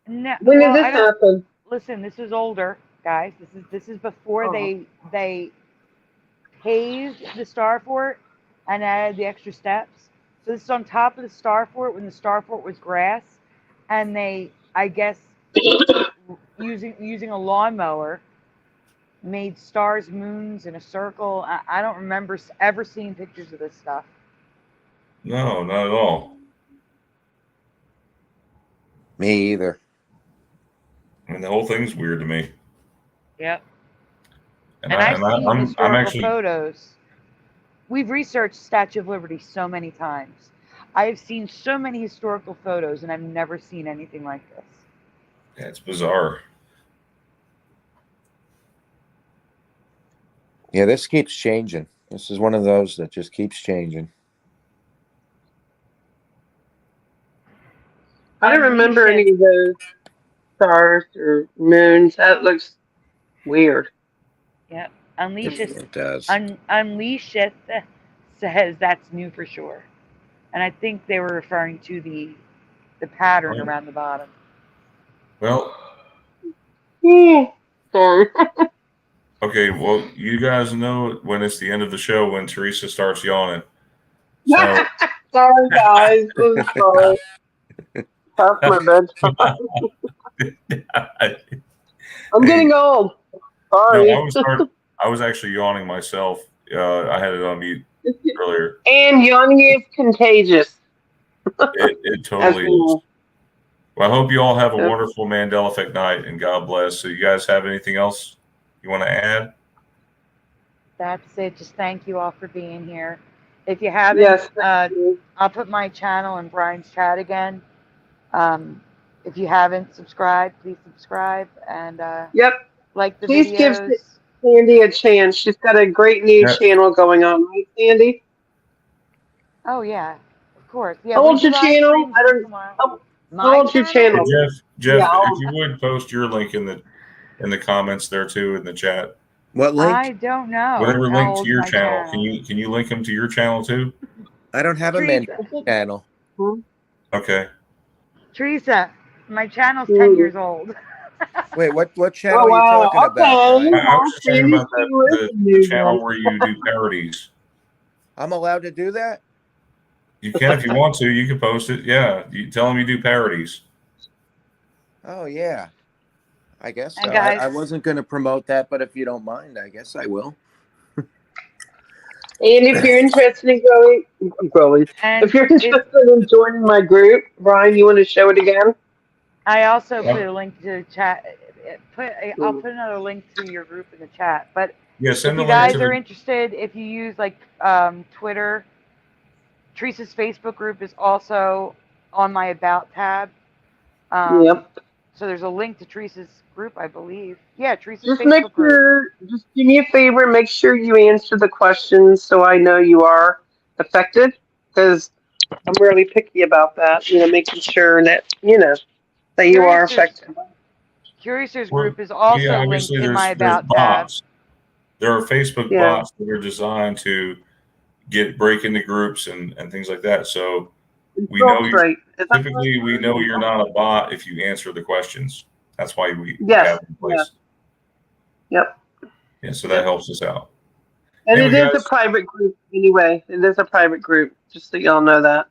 No. When did this happen? Listen, this is older, guys. This is before they paved the star fort and added the extra steps. So this is on top of the star fort when the star fort was grass, and they, I guess, using a lawnmower, made stars, moons in a circle. I don't remember ever seeing pictures of this stuff. No, not at all. Me either. I mean, the whole thing's weird to me. Yep. And I've seen historical photos. We've researched Statue of Liberty so many times. I have seen so many historical photos, and I've never seen anything like this. Yeah, it's bizarre. Yeah, this keeps changing. This is one of those that just keeps changing. I don't remember any of those stars or moons. That looks weird. Yep. Unleasheth It does. Unleasheth says that's new for sure. And I think they were referring to the pattern around the bottom. Well, sorry. Okay, well, you guys know when it's the end of the show when Teresa starts yawning. So, sorry, guys. I'm sorry. That's my bedtime. I'm getting old. Sorry. No, I was actually yawning myself. I had it on mute earlier. And yawning is contagious. It totally is. Well, I hope you all have a wonderful Mandela Effect night, and God bless. So you guys have anything else you want to add? That's it. Just thank you all for being here. If you haven't, I'll put my channel in Brian's chat again. If you haven't subscribed, please subscribe and like the please videos. Give Sandy a chance. She's got a great new channel going on, right, Sandy? Oh yeah, of Of course. Yeah. How We old's do your live channel? streams I once don't. in a while. How My old's your channel? Hey, channel? Jeff, Yeah. if you would post your link in the comments there too in the chat. What link? I don't know. Whatever How link to old's your my channel. Can you link them to your channel too? I don't have a Teresa. Mandela channel. Okay. Teresa, my channel's 10 years old. Wait, what channel Oh are you wow. talking about, Okay. Brian? I was just talking about the You channel where you do parodies. I'm allowed to do that? You can if you want to. You can post it. Yeah. You tell them you do parodies. Oh yeah. I guess so. And guys, I wasn't going to promote that, but if you don't mind, I guess I will. And if you're interested in growing, and if you're interested in joining my group, Brian, you want to show it again? I also put a link to the chat. I'll put another link to your group in the chat. But Yeah, if send the you link guys to are the. interested, if you use like Twitter, Teresa's Facebook group is also on my About tab. Yep. So there's a link to Teresa's group, I believe. Yeah, Teresa's Just make Facebook group. sure, just do me a favor, make sure you answer the questions so I know you are affected, because I'm really picky about that, making sure that, that you are affected. Curiouser's Well, group is also yeah, linked obviously in my there's About tab. bots. There are Facebook Yeah. bots that are designed to break into groups and things like that. So we know typically we know you're not a bot if you answer the questions. That's why we have them in place. Yep. Yeah, so that helps us out. And Anyway, it is guys, a private group anyway. It is a private group, just so y'all know that.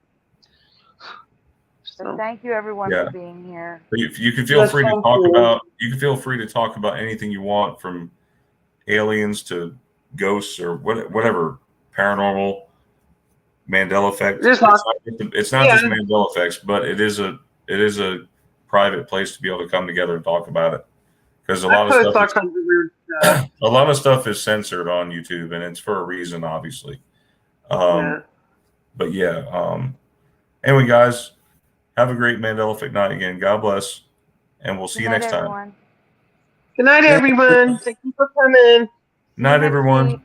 So thank you everyone for being here. You can feel free to talk about. You can feel free to talk about anything you want, from aliens to ghosts or whatever, paranormal, Mandela effect. It's not just Mandela effects, but it is a private place to be able to come together and talk about it, because a lot of stuff is censored on YouTube, and it's for a reason, obviously. But yeah. Anyway, guys, have a great Mandela effect night again. God bless, and we'll see you next time. Good night, everyone. Thank you for coming. Night, everyone.